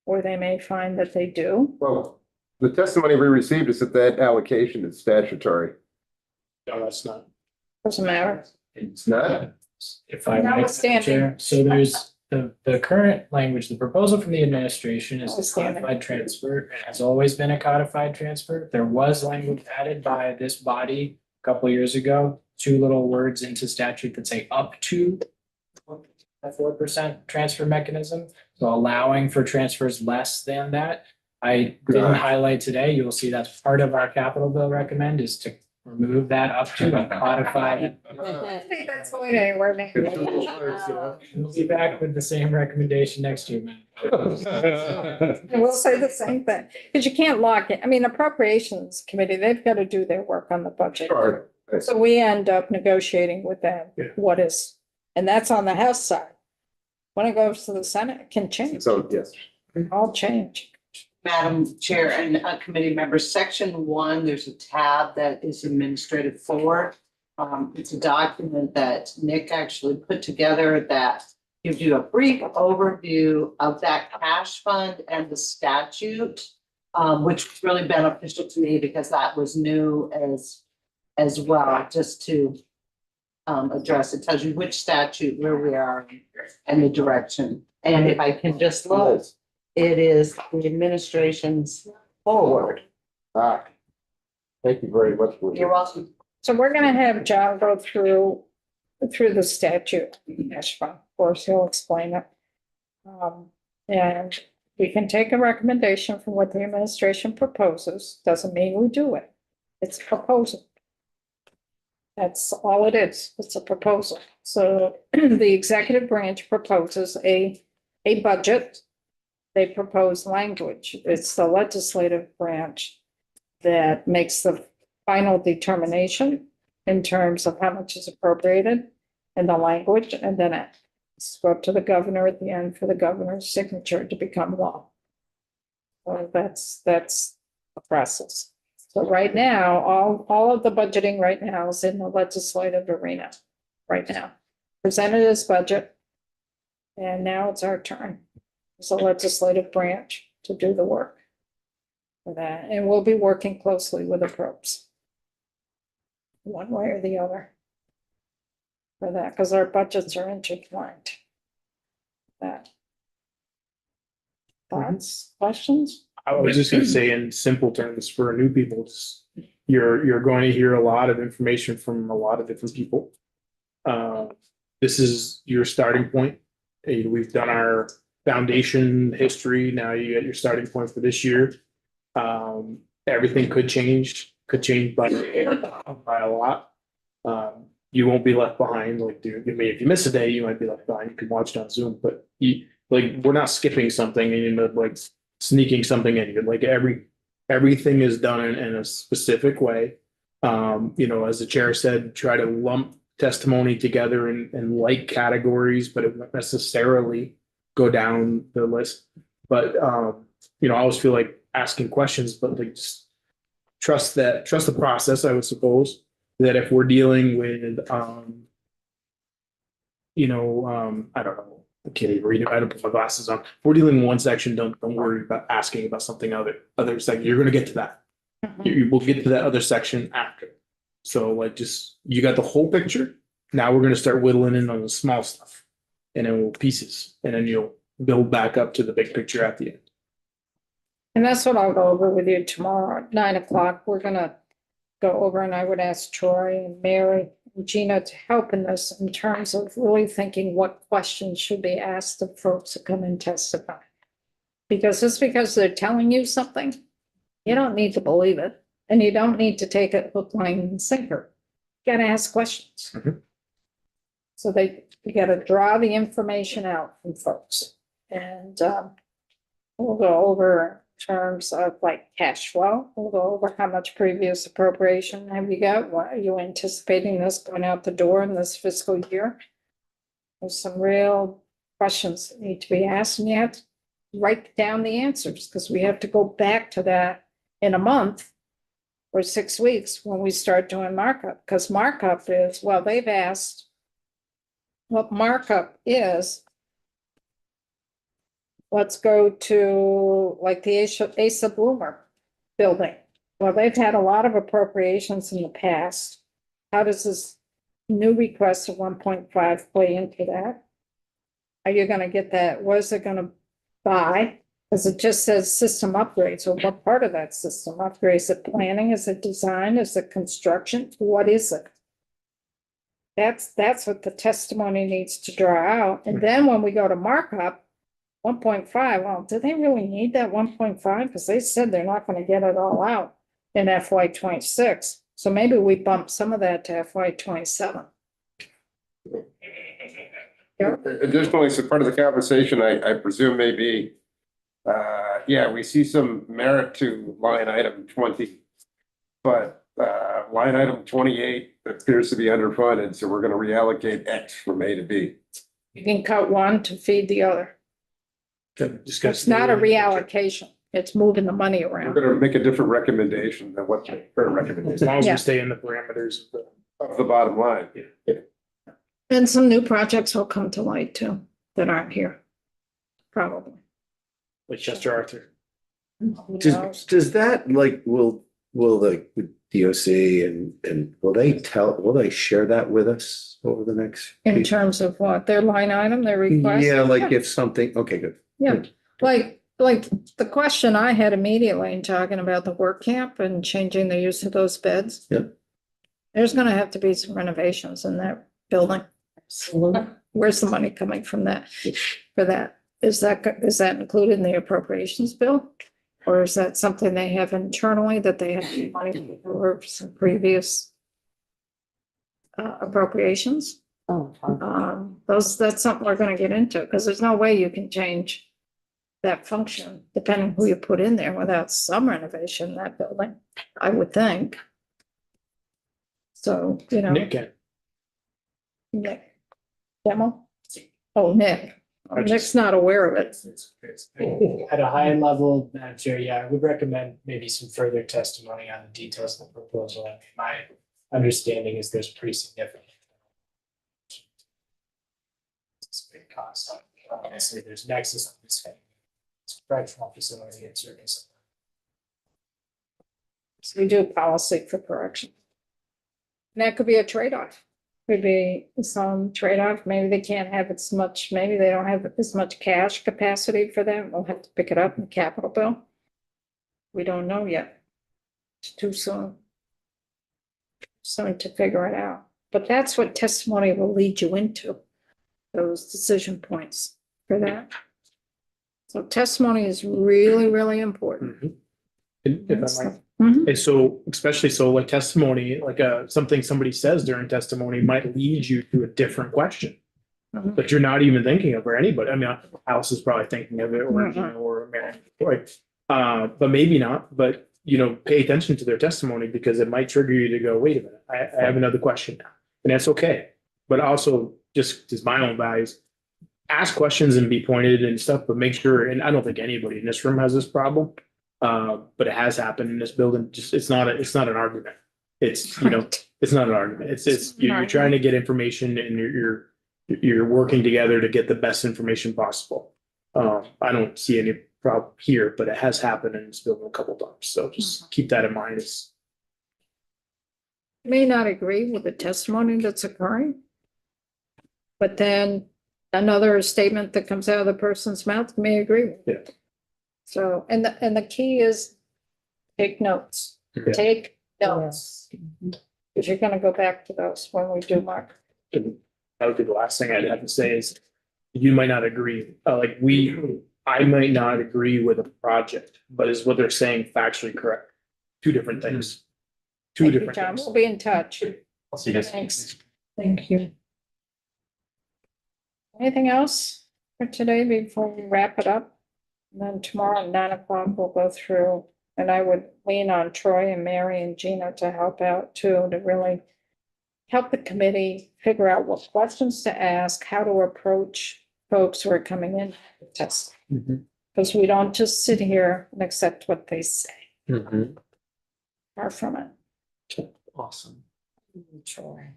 Or they may find that they do. Well, the testimony we received is that that allocation is statutory. No, that's not. Doesn't matter. It's not. If I might, Madam Notwithstanding. Chair, so there's the current language, the proposal from the administration is a Notwithstanding. codified transfer. It has always been a codified transfer. There was language added by this body a couple of years ago, 2 little words into statute that say up to a 4% transfer mechanism, so allowing for transfers less than that. I didn't highlight today, you'll see that's part of our capital bill recommend is to remove that up to a codified. I think that's going anywhere, man. We'll be back with the same recommendation next year, man. And we'll say the same thing, because you can't lock it. I mean, Appropriations Committee, they've got to do their work on the budget. Sure. So we end up negotiating with them Yeah. what is, and that's on the House side. When it goes to the Senate, it can change, So, yes. all change. Madam Chair and committee members, section 1, there's a tab that is administrative forward. It's a document that Nick actually put together that gives you a brief overview of that cash fund and the statute, which was really beneficial to me because that was new as well, just to address. It tells you which statute, where we are, and the direction. And if I can just look, it is the administration's forward. Ah. Thank you very much. for You're welcome. So we're gonna have John go through the statute, cash fund. Of course, he'll explain it. And we can take a recommendation from what the administration proposes, doesn't mean we do it. It's a proposal. That's all it is, it's a proposal. So the executive branch proposes a budget. They propose language. It's the legislative branch that makes the final determination in terms of how much is appropriated and the language, and then it's up to the governor at the end for the governor's signature to become law. So that's the process. So right now, all of the budgeting right now is in the legislative arena, right now. Presented as budget. And now it's our turn as a legislative branch to do the work for that. And we'll be working closely with the probes. One way or the other. For that, because our budgets are intertwined. That. Thoughts, questions? I was just gonna say in simple terms for new people, you're going to hear a lot of information from a lot of different people. This is your starting point. We've done our foundation history. Now you get your starting point for this year. Everything could change by a lot. You won't be left behind. Like, I mean, if you miss a day, you might be left behind. You can watch it on Zoom, but we're not skipping something and like sneaking something in. Like everything is done in a specific way. As the chair said, try to lump testimony together in like categories, but it won't necessarily go down the list. But I always feel like asking questions, but like just trust the process, I would suppose. That if we're dealing with I don't know, I can't even read it. I don't put my glasses on. If we're dealing in one section, don't worry about asking about something other section. You're gonna get to that. You will get to that other section after. So like just you got the whole picture. Now we're gonna start whittling in on the small stuff and then pieces. And then you'll build back up to the big picture at the end. And that's what I'll go over with you tomorrow at 9 o'clock. We're gonna go over, and I would ask Troy and Mary and Gina to help in this in terms of really thinking what questions should be asked of folks that come and testify. Because just because they're telling you something, you don't need to believe it, and you don't need to take it hook, line, and sinker. You gotta ask questions. So you gotta draw the information out from folks. And, we'll go over terms of like cash flow. We'll go over how much previous appropriation have you got? What are you anticipating this going out the door in this fiscal year? There's some real questions that need to be asked, and you have to write down the answers, because we have to go back to that in a month or 6 weeks when we start doing markup, because markup is, well, they've asked what markup is. Let's go to like the Asa Bloomer building. Well, they've had a lot of appropriations in the past. How does this new request of 1.5 play into that? Are you gonna get that? What is it gonna buy? Because it just says system upgrades. So what part of that system upgrade? Is it planning? Is it design? Is it construction? What is it? That's what the testimony needs to draw out. And then when we go to markup, 1.5, well, do they really need that 1.5? Because they said they're not gonna get it all out in FY 26. So maybe we bump some of that to FY 27. Additionally, so part of the conversation, I presume maybe, yeah, we see some merit to line item 20. But, line item 28 appears to be underfunded, so we're gonna reallocate X from A to B. You can cut one to feed the other. Discuss. It's not a reallocation. It's moving the money We're around. gonna make a different recommendation than what the current As recommendation long as Yeah. we stay in the parameters of the. of the bottom line. And some new projects will come to light too, that aren't here. Probably. Like Chester Arthur. Who knows? Does that like, will the DOC and will they share that with us over the next? In terms of what, their line item, their request? Yeah, like if something, okay, good. Yeah, like the question I had immediately in talking about the work camp and changing the use of those beds. Yep. There's gonna have to be some renovations in that building. Where's the money coming from that, for that? Is that included in the appropriations bill? Or is that something they have internally that they have money for some previous appropriations? That's something we're gonna get into, because there's no way you can change that function, depending who you put in there, without some renovation in that building, I would think. So, you know. Nick can. Nick. Demo? Oh, Nick. Oh, Nick's not aware of it. At a high level, Madam Chair, yeah, I would recommend maybe some further testimony on the details of the proposal. I mean, my understanding is there's pretty significant. Cost. Obviously, there's nexus. It's fractional facility and service. So we do policy for correction. And that could be a trade-off. Could be some trade-off. Maybe they can't have as much, maybe they don't have as much cash capacity for them. We'll have to pick it up in the capital bill. We don't know yet. It's too soon. Soon to figure it out. But that's what testimony will lead you into, those decision points for that. So testimony is really, really important. If I might. Mhm. And so, especially so like testimony, like something somebody says during testimony might lead you to a different question. Mhm. That you're not even thinking of, or anybody. I mean, Alice is probably thinking of it, or, Mhm. you know, or Mary, right? But maybe not, but you know, pay attention to their testimony, because it might trigger you to go, wait a minute, I have another question now. And that's okay. But also, just as my own values, ask questions and be pointed and stuff, but make sure, and I don't think anybody in this room has this problem. But it has happened in this building. Just, it's not an argument. It's, you know, it's not an argument. It's you're trying to get information, and you're working together to get the best information possible. I don't see any problem here, but it has happened in this building a couple times. So just keep that in mind. It's, May not agree with the testimony that's occurring. But then another statement that comes out of the person's mouth may agree with. Yeah. So, and the key is take notes. Yeah. Take notes. Because you're gonna go back to those when we do mark. that would be the last thing I'd have to say is, you might not agree. Like I might not agree with a project, but is what they're saying factually correct? Two different things. Two Thank you, different John. things. We'll be in touch. I'll see you guys. Thanks. Thank you. Anything else for today before we wrap it up? And then tomorrow at 9 o'clock, we'll go through, and I would lean on Troy and Mary and Gina to help out too, to really help the committee figure out what questions to ask, how to approach folks who are coming in to test. Mhm. Because we don't just sit here and accept what they say, Mhm. far from it. Awesome. Troy.